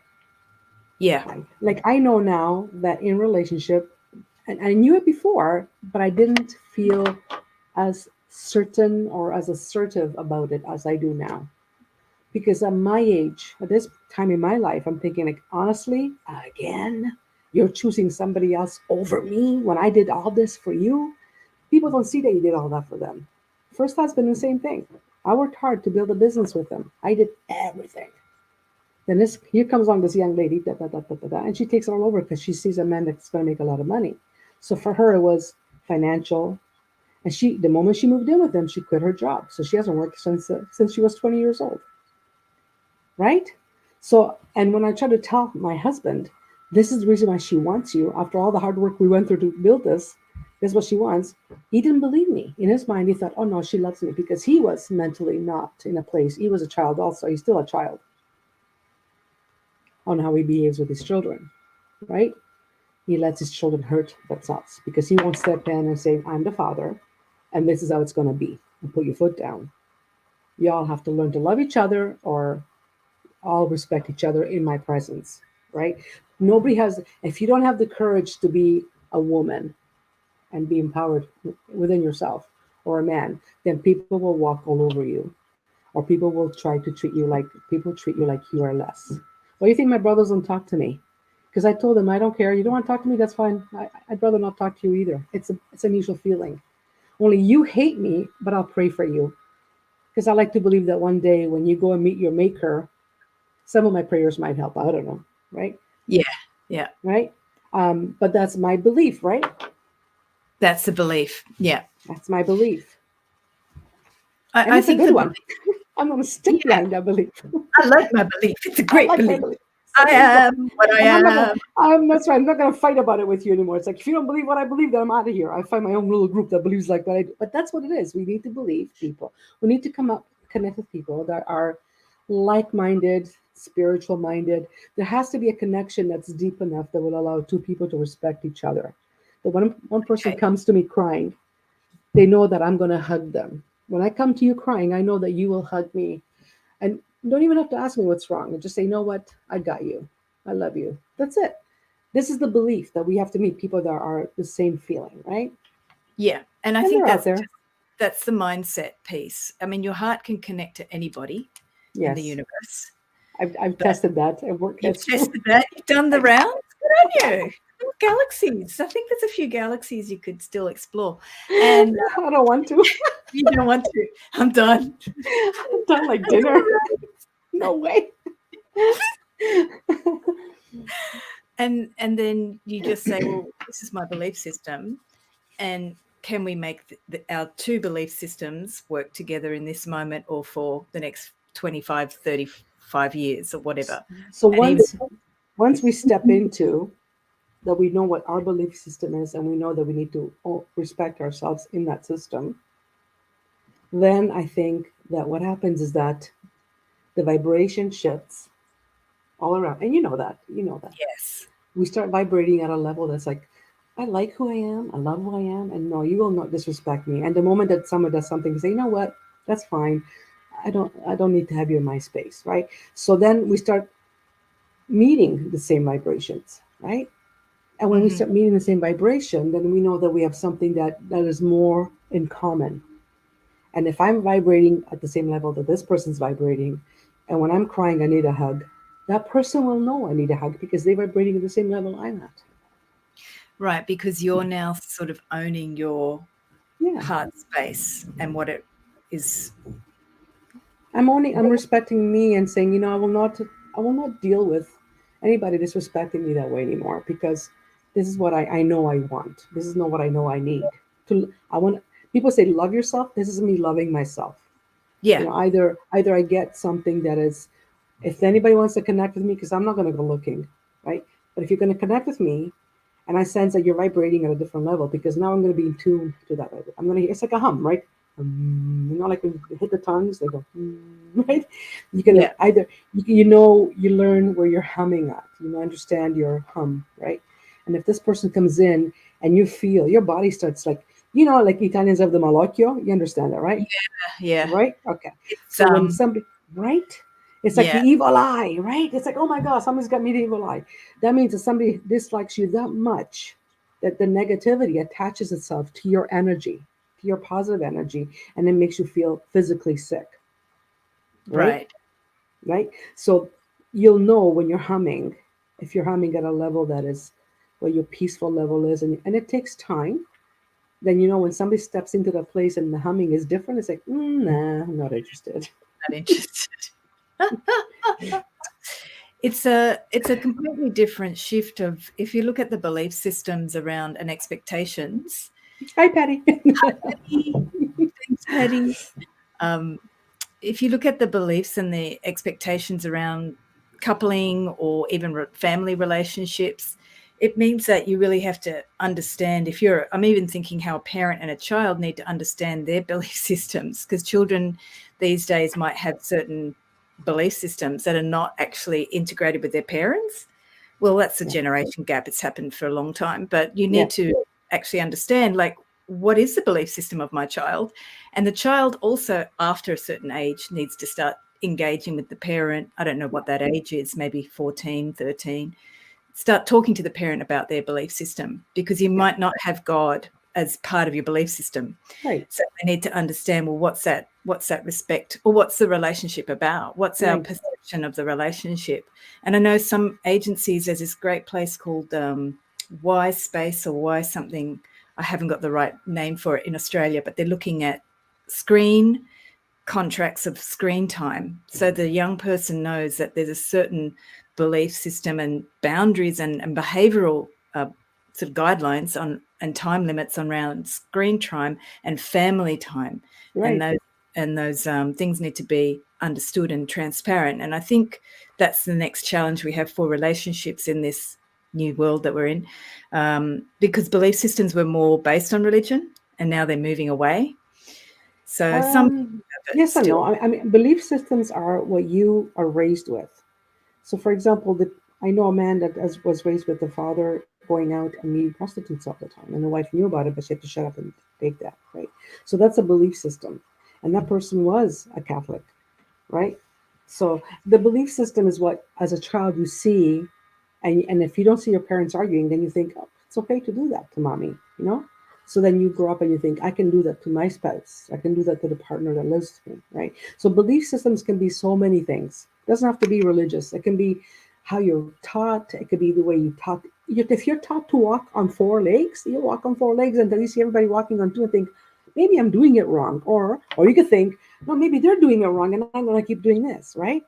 yeah, Like I know now that in relationship, and I knew it before, but I didn't feel as certain or as assertive about it as I do now. Because at my age, at this time in my life, I'm thinking like, honestly, again, you're choosing somebody else over me when I did all this for you. People don't see that you did all that for them. First husband, the same thing. I worked hard to build a business with him. I did everything. Then this here comes along this young lady, da, da, da, da, da, da, and she takes it all over because she sees a man that's going to make a lot of money. So for her, it was financial. And the moment she moved in with him, she quit her job. So she hasn't worked since she was 20 years old, right? So, and when I try to tell my husband, this is the reason why she wants you, after all the hard work we went through to build this is what she wants. He didn't believe me. In his mind, he thought, oh no, she loves me because he was mentally not in a place. He was a child also. He's still a child on how he behaves with his children, right? He lets his children hurt themselves because he won't step in and say, I'm the father and this is how it's going to be. And put your foot down. Y'all have to learn to love each other or all respect each other in my presence, right? Nobody has, if you don't have the courage to be a woman and be empowered within yourself or a man, then people will walk all over you or people will try to treat you like you are less. Why do you think my brothers don't talk to me? Because I told them I don't care. You don't want to talk to me, that's fine. I'd rather not talk to you either. It's a mutual feeling. Only you hate me, but I'll pray for you. Because I like to believe that one day when you go and meet your maker, some of my prayers might help. I don't know, right? yeah, yeah. Right? But that's my belief, right? That's the belief. Yeah. That's my belief, and I it's a think good the one. belief, I'm gonna stick yeah, behind that belief. I like my belief. It's a I great like my belief. belief. So I there you go. am what I And I'm not gonna. am. That's right. I'm not gonna fight about it with you anymore. It's like if you don't believe what I believe, then I'm out of here. I find my own little group that believes like what I do. But that's what it is. We need to believe people. We need to come up connect with people that are like-minded, spiritual-minded. There has to be a connection that's deep enough that will allow two people to respect each other. That when one person Okay. comes to me crying, they know that I'm gonna hug them. When I come to you crying, I know that you will hug me. And you don't even have to ask me what's wrong. And just say, you know what? I got you. I love you. That's it. This is the belief that we have to meet people that are the same feeling, right? Yeah. And I And think they're out there. that's the mindset piece. I mean, your heart can connect to anybody in the Yes. universe, I've but tested that at work. you've That's true. tested that. You've done the I, rounds. Good on you. Galaxies. I think there's a few galaxies you could still explore. And I don't want to. you don't want to. I'm done. I've done like dinner. No way. And then you just say, well, this is my belief system, and can we make our two belief systems work together in this moment or for the next 25, 35 years or whatever? So And even once we step into that, we know what our belief system is, and we know that we need to respect ourselves in that system. Then I think that what happens is that the vibration shifts all around, and you know that yes, we start vibrating at a level that's like, I like who I am, I love who I am, and no, you will not disrespect me. And the moment that someone does something, say, you know what, that's fine. I don't need to have you in my space, right? So then we start meeting the same vibrations, right? And when we hmm start meeting the same vibration, then we know that we have something that is more in common. And if I'm vibrating at the same level that this person's vibrating, and when I'm crying, I need a hug. that person will know I need a hug because they're vibrating at the same level I'm at. Right, because you're now sort of owning your Yeah. heart space and what it is. I'm respecting me and saying, I will not deal with anybody disrespecting me that way anymore because this is what I know I want. This is not what I know I need. I want people say love yourself. This is me loving myself. Yeah, Either I get something that is, if anybody wants to connect with me, because I'm not going to go looking, right? But if you're going to connect with me, and I sense that you're vibrating at a different level, because now I'm going to be in tune to that level. I'm going to. It's like a hum, right? Like when you hit the tongues, they go, right? You can yeah, either you learn where you're humming at. Understand your hum, right? And if this person comes in and you feel your body starts like, like Italians have the malocchio. You understand that, right? yeah. Right? Okay. It's So when somebody, right? It's like the yeah, evil eye, right? It's like, oh my God, somebody's got me the evil eye. That means that somebody dislikes you that much that the negativity attaches itself to your energy, to your positive energy, and it makes you feel physically sick, right? right. Right? So you'll know when you're humming, if you're humming at a level that is where your peaceful level is, and it takes time. Then when somebody steps into that place and the humming is different, it's like, nah, I'm not interested. Not interested. It's a completely different shift of if you look at the belief systems around and expectations. Hi, Patty. Patty, thanks, Patty. Um, if you look at the beliefs and the expectations around coupling or even family relationships, it means that you really have to understand I'm even thinking how a parent and a child need to understand their belief systems, because children these days might have certain belief systems that are not actually integrated with their parents. Well, that's a Yeah, generation gap. It's happened for a long time, but you yeah, need to actually understand, like, what is the belief system of my child? And the child also, after a certain age, needs to start engaging with the parent. I don't know what that age is, maybe 14, 13. Start talking to the parent about their belief system, because you yeah. might not have God as part of your belief system. Right, So they need to understand, well, what's that respect, or what's the relationship about? What's our right. perception of the relationship? And I know some agencies, there's this great place called Why Space or Why something. I haven't got the right name for it in Australia, but they're looking at screen contracts of screen time. So the young person knows that there's a certain belief system and boundaries and behavioral sort of guidelines on and time limits around screen time and family time, and Right. those things need to be understood and transparent. And I think that's the next challenge we have for relationships in this new world that we're in, because belief systems were more based on religion, and now they're moving away. So some Um, of it yes and still. no. I mean, belief systems are what you are raised with. So, for example, I know a man that was raised with the father going out and meeting prostitutes all the time, and the wife knew about it, but she had to shut up and take that, right? So that's a belief system, and that person was a Catholic, right? So the belief system is what, as a child, you see, and if you don't see your parents arguing, then you think, oh, it's okay to do that to mommy, you know. So then you grow up and you think, I can do that to my spouse. I can do that to the partner that lives with me, right? So belief systems can be so many things. It doesn't have to be religious. It can be how you're taught. It could be the way you taught. If you're taught to walk on four legs, you walk on four legs until you see everybody walking on two and think, maybe I'm doing it wrong. Or you could think, no, maybe they're doing it wrong and I'm going to keep doing this, right?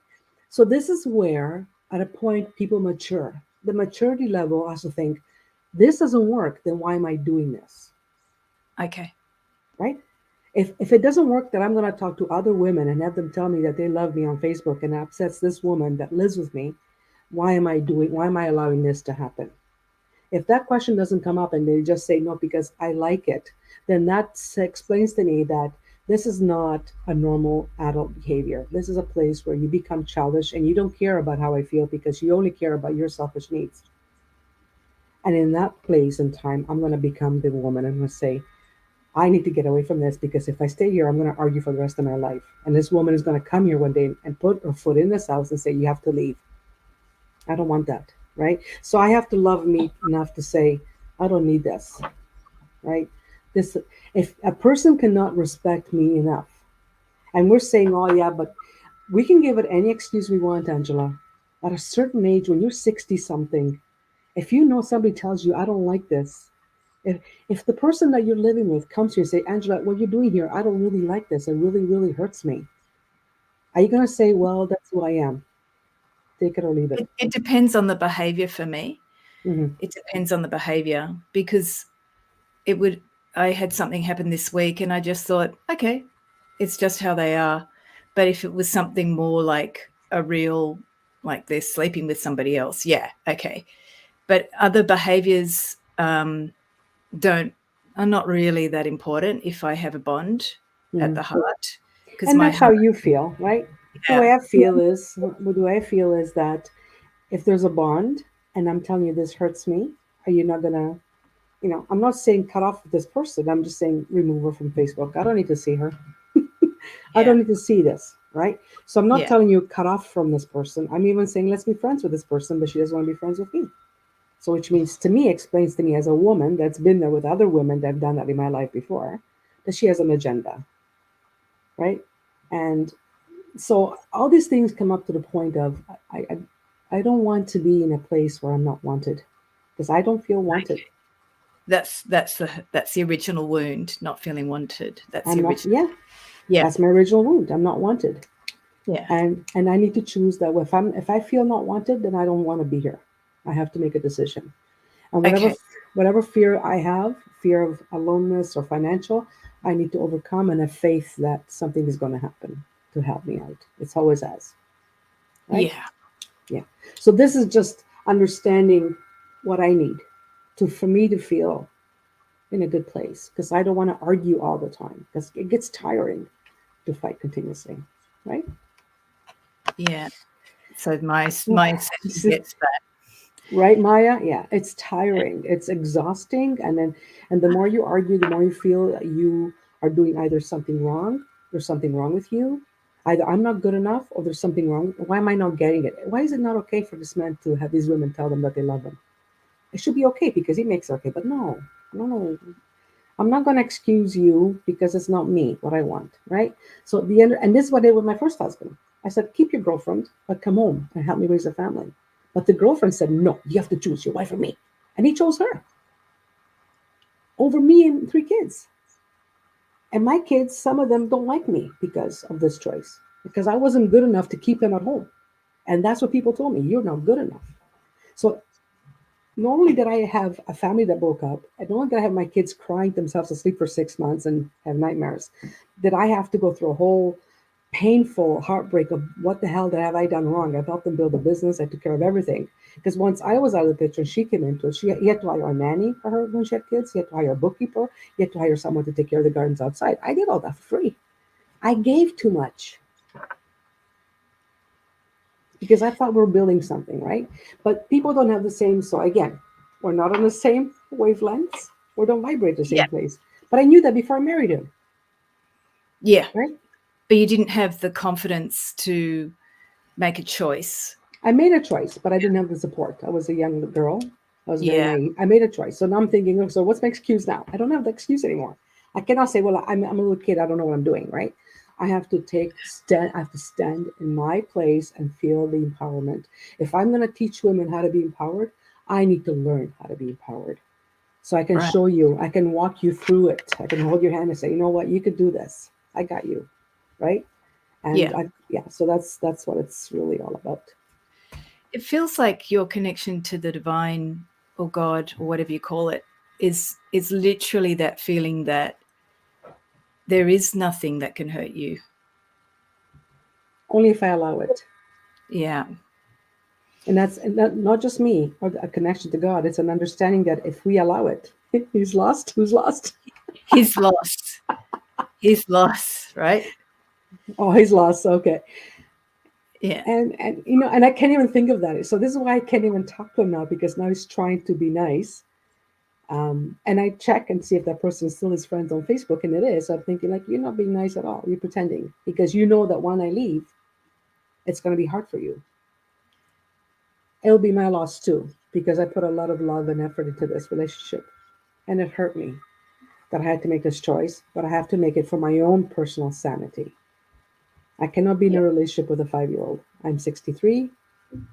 So this is where, at a point, people mature. The maturity level has to think, this doesn't work, then why am I doing this? Okay. Right? If it doesn't work, then I'm going to talk to other women and have them tell me that they love me on Facebook and it upsets this woman that lives with me. Why am I allowing this to happen? If that question doesn't come up and they just say no because I like it, then that explains to me that this is not a normal adult behavior. This is a place where you become childish and you don't care about how I feel because you only care about your selfish needs. And in that place and time, I'm going to become the woman. I'm going to say, I need to get away from this because if I stay here, I'm going to argue for the rest of my life. And this woman is going to come here one day and put her foot in this house and say, you have to leave. I don't want that. Right. So I have to love me enough to say, I don't need this. Right. This, if a person cannot respect me enough, and we're saying, oh, yeah, but we can give it any excuse we want, Angela. At a certain age, when you're 60 something, if you know somebody tells you, I don't like this, if, if the person that you're living with comes to you and say, Angela, what you're doing here, I don't really like this. It really, really hurts me. Are you going to say, well, that's who I am? Take it or leave it. It depends on the behavior for me. Mm-hmm. It depends on the behavior because it would I had something happen this week and I just thought, okay, it's just how they are. But if it was something more like a real, like they're sleeping with somebody else, yeah, okay. But other behaviors don't are not really that important if I have a bond at Mm-hmm. the heart because And my that's how heart, you feel, right? The yeah, way I feel is, the way I feel is that if there's a bond and I'm telling you this hurts me, are you not gonna, I'm not saying cut off with this person. I'm just saying remove her from Facebook. I don't need to see her. I yeah, don't need to see this, right? So I'm not yeah, telling you cut off from this person. I'm even saying let's be friends with this person, but she doesn't want to be friends with me. So which means to me, explains to me as a woman that's been there with other women that have done that in my life before, that she has an agenda, right? And so all these things come up to the point of I don't want to be in a place where I'm not wanted because I don't feel wanted. that's the original wound, not feeling wanted. That's the I'm not. original. Yeah, Yeah, that's my original wound. I'm not wanted, yeah. and I need to choose that. If I feel not wanted, then I don't want to be here. I have to make a decision. And Okay. whatever fear I have, fear of aloneness or financial, I need to overcome and have faith that something is going to happen to help me out. It's always has, right? Yeah. Yeah. So this is just understanding what I need to for me to feel in a good place because I don't want to argue all the time because it gets tiring to fight continuously, right? Yeah. So my session gets that. Right, Maya? Yeah, it's tiring. It's exhausting, and the more you argue, the more you feel that you are doing either something wrong, there's something wrong with you. Either I'm not good enough or there's something wrong. Why am I not getting it? Why is it not okay for this man to have these women tell them that they love him? It should be okay because he makes it okay. But no, no, no. I'm not going to excuse you because it's not me what I want, right? So the end, and this is what I did with my first husband. I said, keep your girlfriend, but come home and help me raise a family. But the girlfriend said, no, you have to choose your wife or me, and he chose her over me and 3 kids. And my kids, some of them don't like me because of this choice because I wasn't good enough to keep them at home, and that's what people told me. You're not good enough. So not only did I have a family that broke up, and not only did I have my kids crying themselves to sleep for 6 months and have nightmares, did I have to go through a whole painful heartbreak of what the hell have I done wrong? I've helped them build a business. I took care of everything. Because once I was out of the picture and she came into it, he had to hire a nanny for her when she had kids. He had to hire a bookkeeper. He had to hire someone to take care of the gardens outside. I did all that for free. I gave too much because I thought we were building something, right? But people don't have the same. So again, we're not on the same wavelengths. We don't vibrate the Yeah. same place. But I knew that before I married him, Yeah. right? But you didn't have the confidence to make a choice. I made a choice, but I didn't have the support. I was a young girl. I was very Yeah. naive. I made a choice. So now I'm thinking, oh, so what's my excuse now? I don't have the excuse anymore. I cannot say, well, I'm a little kid. I don't know what I'm doing, right? I have to I have to stand in my place and feel the empowerment. If I'm going to teach women how to be empowered, I need to learn how to be empowered. So I can Right. show you, I can walk you through it. I can hold your hand and say, you know what, you could do this. I got you, right? And Yeah. yeah, so that's what it's really all about. It feels like your connection to the divine or God or whatever you call it is literally that feeling that there is nothing that can hurt you. Only if I allow it. Yeah. And that's not just me or a connection to God. It's an understanding that if we allow it, he's lost. Who's lost? He's lost. He's lost, right? Oh, he's lost. Okay. Yeah. And and I can't even think of that. So this is why I can't even talk to him now because now he's trying to be nice. And I check and see if that person is still his friends on Facebook, and it is. So I'm thinking like you're not being nice at all. You're pretending because you know that when I leave, it's going to be hard for you. It'll be my loss too because I put a lot of love and effort into this relationship, and it hurt me that I had to make this choice, but I have to make it for my own personal sanity. I cannot be in Yeah. a relationship with a 5-year-old. I'm 63.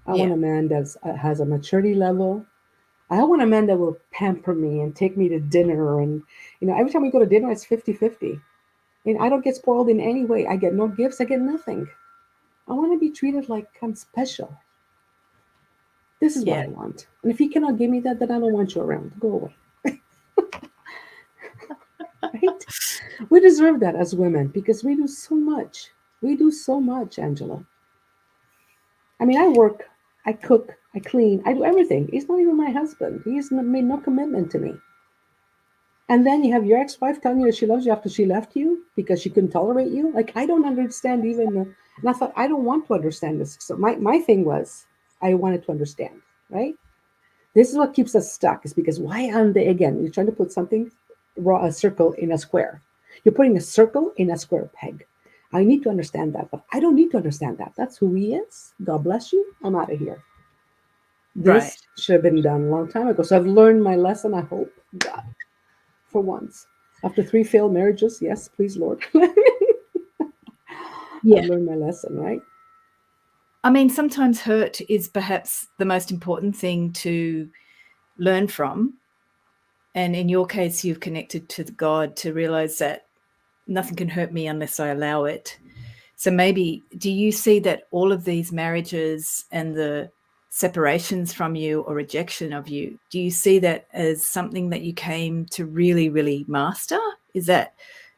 I want Yeah. a man that has a maturity level. I want a man that will pamper me and take me to dinner. And, every time we go to dinner, it's 50-50. And I don't get spoiled in any way. I get no gifts, I get nothing. I want to be treated like I'm special. This is what Yeah. I want. And if you cannot give me that, then I don't want you around. Go away. Right? We deserve that as women because we do so much. We do so much, Angela. I mean, I work, I cook, I clean, I do everything. He's not even my husband. He's made no commitment to me. And then you have your ex-wife telling you that she loves you after she left you because she couldn't tolerate you. Like I don't understand even. And I thought I don't want to understand this. So my thing was I wanted to understand. Right. This is what keeps us stuck. Is because why aren't they again? You're trying to put something, a circle in a square. You're putting a circle in a square peg. I need to understand that, but I don't need to understand that. That's who he is. God bless you. I'm out of here. Right. This should have been done a long time ago. So I've learned my lesson. I hope, God, for once. After 3 failed marriages, yes, please, Lord. I've Yeah. learned my lesson, right? I mean, sometimes hurt is perhaps the most important thing to learn from. And in your case, you've connected to God to realize that nothing can hurt me unless I allow it. So maybe, do you see that all of these marriages and the separations from you or rejection of you, do you see that as something that you came to really, really master? Is that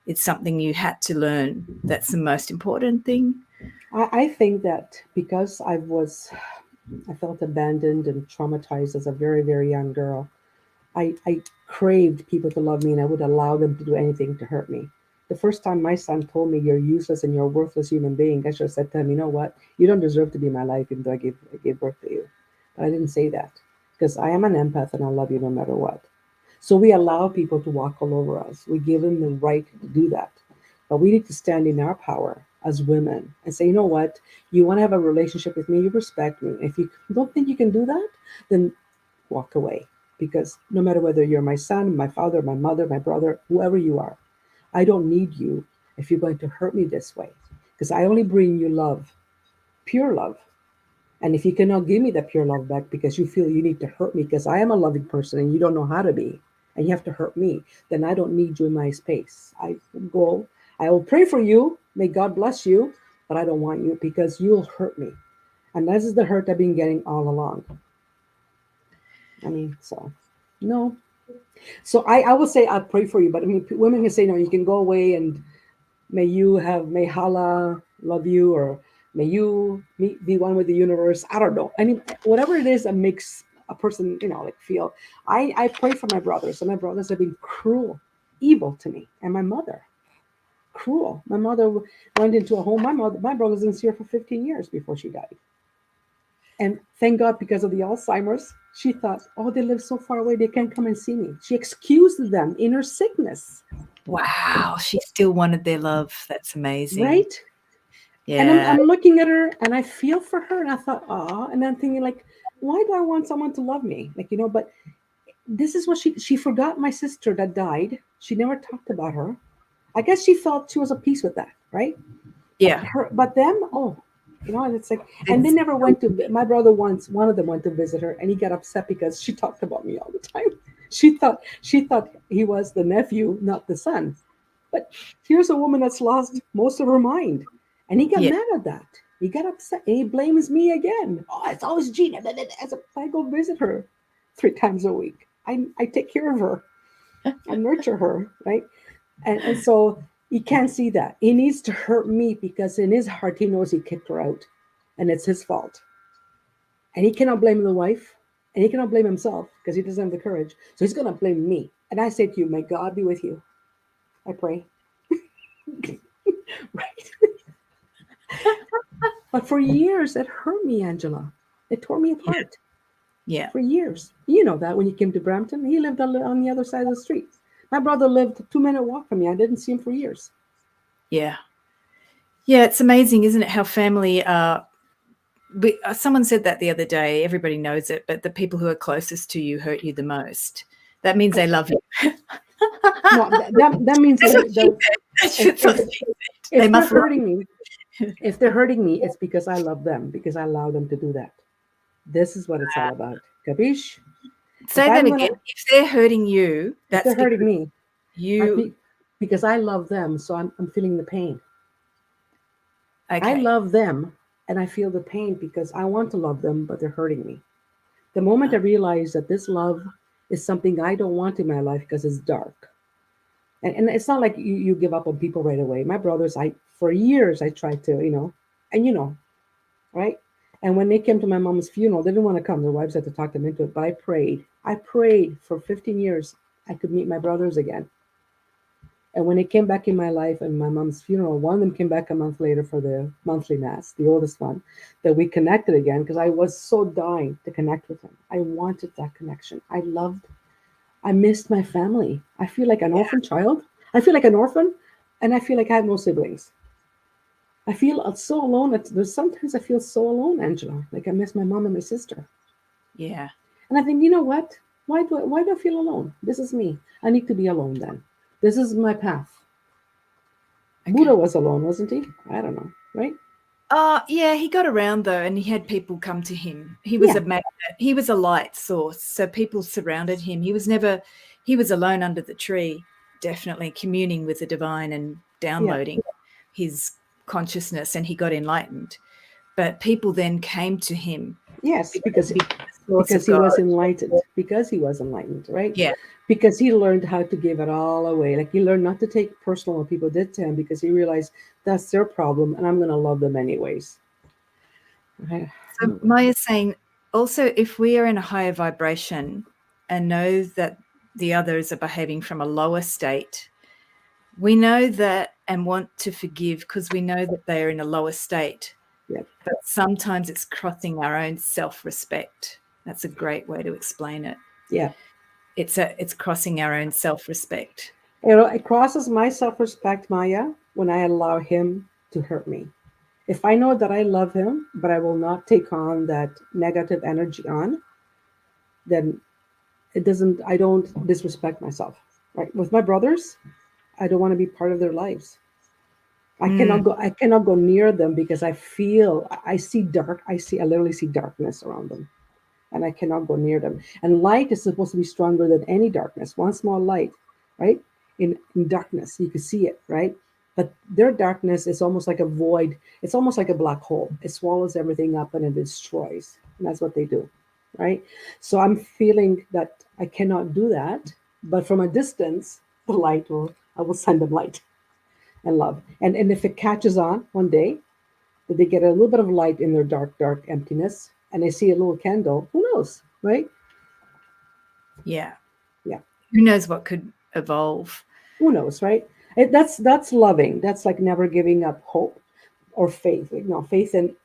it's something you had to learn? That's the most important thing? I think that because I felt abandoned and traumatized as a very, very young girl. I craved people to love me and I would allow them to do anything to hurt me. The first time my son told me you're useless and you're a worthless human being, I should have said to him, you know what? You don't deserve to be in my life even though I gave birth to you. But I didn't say that because I am an empath and I love you no matter what. So we allow people to walk all over us. We give them the right to do that. But we need to stand in our power as women and say, you know what? You want to have a relationship with me, you respect me. If you don't think you can do that, then walk away. Because no matter whether you're my son, my father, my mother, my brother, whoever you are, I don't need you if you're going to hurt me this way. Because I only bring you love, pure love. And if you cannot give me that pure love back because you feel you need to hurt me because I am a loving person and you don't know how to be and you have to hurt me, then I don't need you in my space. Go, I will pray for you. May God bless you, but I don't want you because you'll hurt me. And this is the hurt I've been getting all along. I mean, so no. So I will say I'll pray for you, but I mean, women can say no. You can go away and may Hala love you, or may you be one with the universe. I don't know. I mean, whatever it is that makes a person, like feel. I pray for my brothers. So my brothers have been cruel, evil to me, and my mother, cruel. My mother went into a home. My brother's in here for 15 years before she died. And thank God, because of the Alzheimer's, she thought, oh, they live so far away, they can't come and see me. She excused them in her sickness, Wow, she still wanted their love. That's amazing. right? And I'm, Yeah. I'm looking at her and I feel for her. And I thought, ah, and I'm thinking, like, why do I want someone to love me? But this is what she forgot my sister that died. She never talked about her. I guess she felt she was at peace with that, right? But Yeah. but them, oh, and it's like, and they It's never went to. My brother once, one of them went to visit her, and he got upset because she talked about me all the time. She thought he was the nephew, not the son. But here's a woman that's lost most of her mind, and he got yeah. mad at that. He got upset, and he blames me again. Oh, it's always Gina. As I go visit her 3 times a week, I take care of her, I nurture her, right? And so he can't see that. He needs to hurt me because in his heart he knows he kicked her out and it's his fault. And he cannot blame the wife and he cannot blame himself because he doesn't have the courage. So he's going to blame me. And I say to you, may God be with you. I pray. Right? But for years it hurt me, Angela. It tore me Yeah. apart Yeah. for years. You know that when you came to Brampton, he lived on the other side of the street. My brother lived a 2-minute walk from me. I didn't see him for years. Yeah. Yeah. It's amazing, isn't it? How family someone said that the other day. Everybody knows it, but the people who are closest to you hurt you the most. That means they love you. No, that means That's what she that said. if That's what if she said. They if they're must love hurting me, if they're hurting me, it's because I love them because I allow them to do that. This is what it's all about. Capiche? If Say that I'm again. gonna, If they're hurting you, if they're that's hurting because me, I you. be, because I love them, so I'm feeling the pain. I Okay. love them, and I feel the pain because I want to love them, but they're hurting me. The moment I Uh, realize that this love is something I don't want in my life because it's dark, and it's not like you give up on people right away. My brothers, I for years I tried to, and right? And when they came to my mom's funeral, they didn't want to come. Their wives had to talk them into it. But I prayed. I prayed for 15 years I could meet my brothers again. And when they came back in my life and my mom's funeral, one of them came back a month later for the monthly mass, the oldest one, that we connected again because I was so dying to connect with him. I wanted that connection. I missed my family. I feel like an yeah. orphan child. I feel like an orphan, and I feel like I have no siblings. I feel so alone. There's sometimes I feel so alone, Angela. Like I miss my mom and my sister. Yeah. And I think, you know what? Why do I feel alone? This is me. I need to be alone then. This is my path. Okay. Buddha was alone, wasn't he? I don't know, right? Yeah, he got around though, and he had people come to him. He was Yeah, a magnet. He was a light source, so people surrounded him. He was alone under the tree, definitely communing with the divine and yeah. downloading his consciousness, and he got enlightened. But people then came to him Yes, because because he became the source because of he God. was enlightened. Because he was enlightened, right? Yeah. Because he learned how to give it all away. Like he learned not to take personal what people did to him because he realized that's their problem and I'm gonna love them anyways. I, So Maya's saying also if we are in a higher vibration and know that the others are behaving from a lower state, we know that and want to forgive because we know that they are in a lower state. yeah, But sometimes it's crossing our own self-respect. That's a great way to explain it. yeah. It's crossing our own self-respect. It crosses my self-respect, Maya, when I allow him to hurt me. If I know that I love him, but I will not take on that negative energy on, then I don't disrespect myself. Right? With my brothers, I don't want to be part of their lives. Mm, I cannot go near them because I see dark. I literally see darkness around them. And I cannot go near them. And light is supposed to be stronger than any darkness. One small light, right? In darkness, you can see it, right? But their darkness is almost like a void. It's almost like a black hole. It swallows everything up and it destroys. And that's what they do, right? So I'm feeling that I cannot do that. But from a distance, I will send them light and love. And if it catches on one day, that they get a little bit of light in their dark emptiness and they see a little candle, who knows, right? yeah. Yeah, Who knows what could evolve? who knows, right? That's loving. That's like never giving up hope or faith. Faith in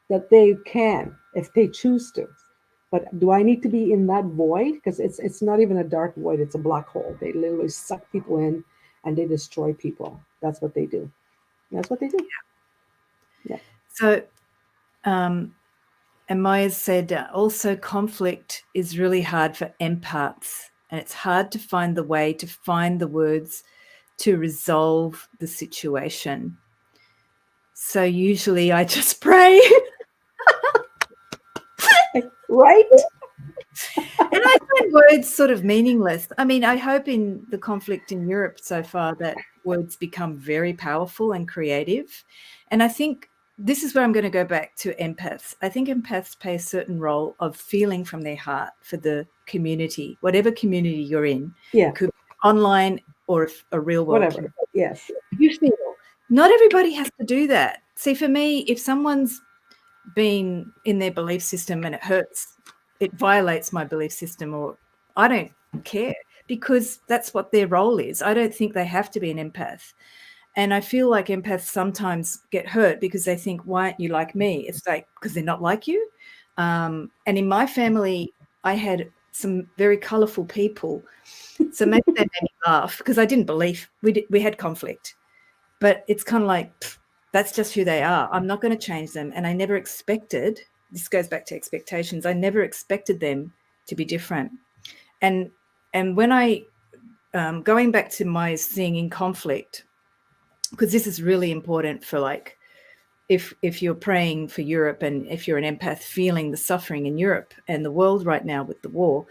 that they can if they choose to. But do I need to be in that void? Because it's not even a dark void; it's a black hole. They literally suck people in and they destroy people. That's what they do. That's what they do. Yeah. So, um, and Maya said also conflict is really hard for empaths, and it's hard to find the way to find the words to resolve the situation. So usually I just pray. Right? And I find words sort of meaningless. I mean, I hope in the conflict in Europe so far that words become very powerful and creative. And I think this is where I'm going to go back to empaths. I think empaths play a certain role of feeling from their heart for the community, whatever community you're in, Yeah. could be online or a real world Whatever. community. Yes. You feel. Not everybody has to do that. See, for me, if someone's been in their belief system and it hurts, it violates my belief system, or I don't care because that's what their role is. I don't think they have to be an empath. And I feel like empaths sometimes get hurt because they think, why aren't you like me? It's like, because they're not like you. And in my family, I had some very colorful people. So maybe they made me laugh because I didn't believe we had conflict. But it's kind of like, that's just who they are. I'm not going to change them. And I never expected, this goes back to expectations, I never expected them to be different. And when I, going back to my seeing in conflict, because this is really important for like if you're praying for Europe, and if you're an empath feeling the suffering in Europe and the world right now with the war,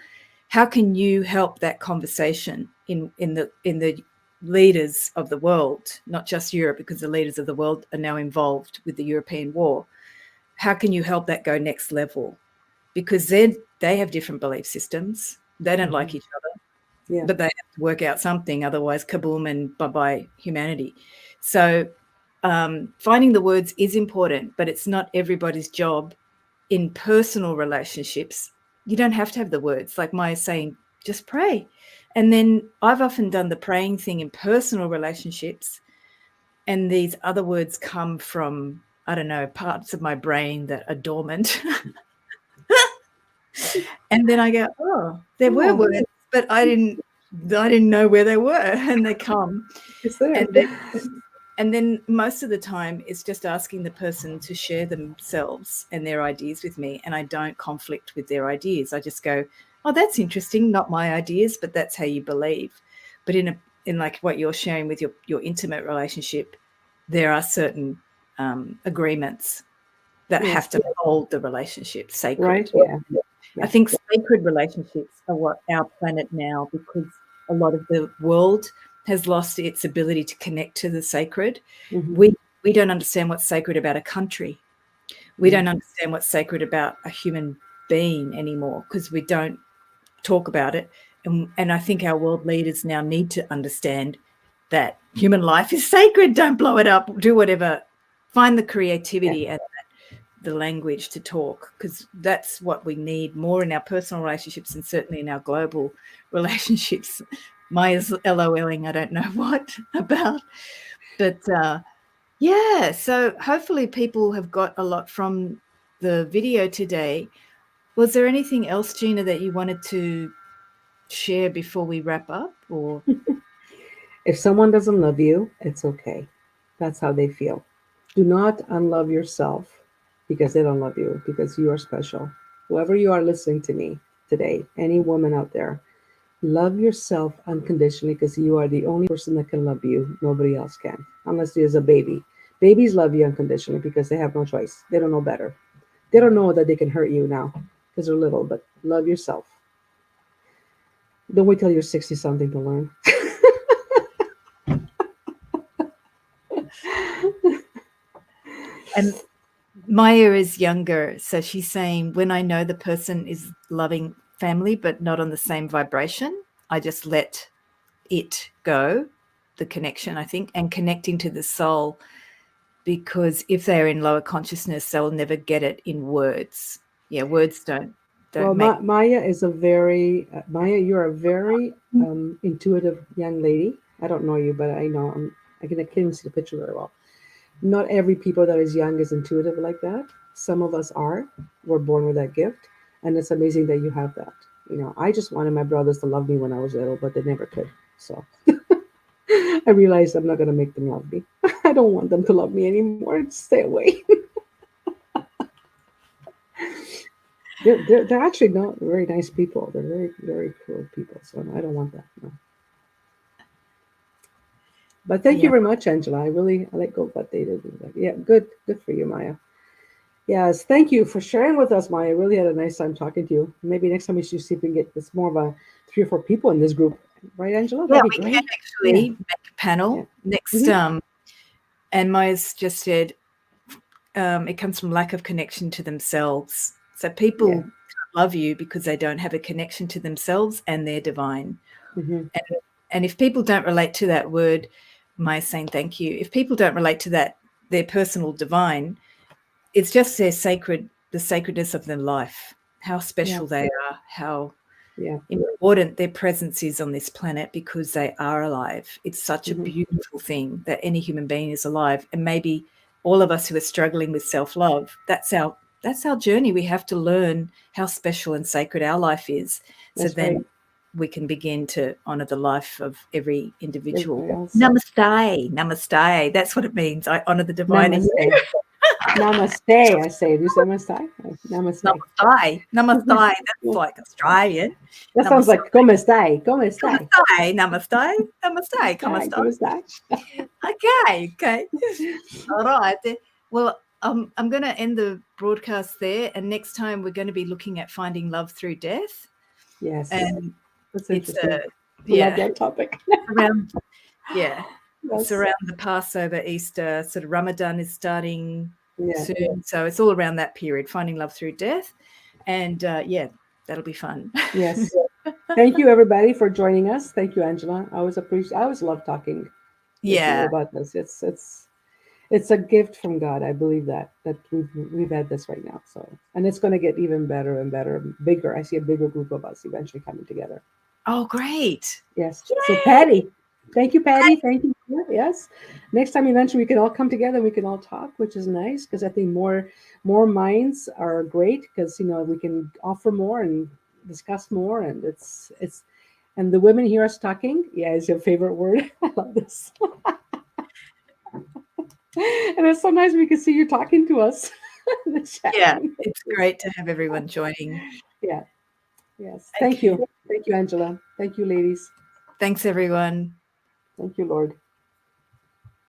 how can you help that conversation in the leaders of the world, not just Europe, because the leaders of the world are now involved with the European war? How can you help that go next level? Because they have different belief systems. They don't like each other, Yeah. but they have to work out something. Otherwise, kaboom and bye-bye humanity. So finding the words is important, but it's not everybody's job. In personal relationships, you don't have to have the words. Like Maya's saying, just pray. And then I've often done the praying thing in personal relationships, and these other words come from, I don't know, parts of my brain that are dormant. And then I go, oh, there were Oh, words, but I didn't know where they were, and they come. it's there. And then most of the time it's just asking the person to share themselves and their ideas with me, and I don't conflict with their ideas. I just go, oh, that's interesting, not my ideas, but that's how you believe. But in like what you're sharing with your intimate relationship, there are certain agreements that Yes. have to hold the relationship Right? sacred. Yeah. I Yeah. think sacred relationships are what our planet now, because a lot of the world has lost its ability to connect to the sacred. Mm-hmm. We don't understand what's sacred about a country. We don't understand what's sacred about a human being anymore, because we don't talk about it. And I think our world leaders now need to understand that human life is sacred. Don't blow it up. Do whatever. Find the creativity and the language to talk, because that's what we need more in our personal relationships and certainly in our global relationships. Maya's LOLing, I don't know what about. But yeah, so hopefully people have got a lot from the video today. Was there anything else, Gina, that you wanted to share before we wrap up? Or If someone doesn't love you, it's okay. That's how they feel. Do not unlove yourself because they don't love you, because you are special. Whoever you are listening to me today, any woman out there, love yourself unconditionally, because you are the only person that can love you. Nobody else can, unless there's a baby. Babies love you unconditionally because they have no choice. They don't know better. They don't know that they can hurt you now because they're little, but love yourself. Don't wait till you're 60 something to learn. and Maya is younger, so she's saying, when I know the person is loving family but not on the same vibration, I just let it go, the connection, I think, and connecting to the soul, because if they're in lower consciousness, they'll never get it in words. Yeah, words don't Well, make. Maya is a very Maya. You're a very intuitive young lady. I don't know you, but I know I can't even see the picture very well. Not every people that is young is intuitive like that. Some of us are. We're born with that gift, and it's amazing that you have that. I just wanted my brothers to love me when I was little, but they never could. So I realized I'm not gonna make them love me. I don't want them to love me anymore. Just stay away. They're actually not very nice people. They're very, very cruel people. So I don't want that. No. But thank you Yeah. very much, Angela. I let go of what they did. Yeah, good for you, Maya. Yes, thank you for sharing with us, Maya. I really had a nice time talking to you. Maybe next time we should see if we can get this more of a 3 or 4 people in this group, right, Angela? Yeah, That'd be we can great. Yeah, actually make a panel yeah. next. Hmm. And Maya's just said it comes from lack of connection to themselves. So people Yeah. can't love you because they don't have a connection to themselves and their divine. Hmm. And if people don't relate to that word, Maya's saying thank you. If people don't relate to that, their personal divine, it's just the sacredness of their life, how Yeah. special they are, how Yeah. important their presence is on this planet, because they are alive. It's such a Hmm. beautiful thing that any human being is alive. And maybe all of us who are struggling with self-love, that's our journey. We have to learn how special and sacred our life is, so That's right. then we can begin to honor the life of every individual. Everybody else. Namaste. Namaste. That's what it means. I honor the divine in you. Namaste. Namaste. I say. Do you say namaste? Namaste. Namaste. Namaste. That's like Australian. That sounds Namaste. like como estai? Como estai? Namaste. Namaste. Namaste. Como Namaste. estai? Okay. Okay. All right. Well, I'm going to end the broadcast there, and next time we're going to be looking at finding love through death, Yes, and that's it's interesting. Love yeah that topic. around yeah it's Yes, around the Passover, Easter, sort of Ramadan is starting yeah, soon, so it's all around that period, finding love through death, and yeah, that'll be fun. yes. Thank you, everybody, for joining us. Thank you, Angela. I always appreciate. I always love talking with you Yeah. about this. It's a gift from God. I believe that we've had this right now. So, and it's going to get even better and better, bigger. I see a bigger group of us eventually coming together. Oh, great. Yes. So, Yay. Patty, thank you, Patty. Thank you. Yes. Next time, eventually, we can all come together. We can all talk, which is nice because I think more minds are great because we can offer more and discuss more, and it's and the women hear us talking. Yeah, is your favorite word. I love this. And it's so nice we can see you talking to us in the chat Yeah, room. it's great to have everyone joining. Yeah. Yes. Thank Okay. you. Thank you, Angela. Thank you, ladies. Thanks, everyone. Thank you, Lord.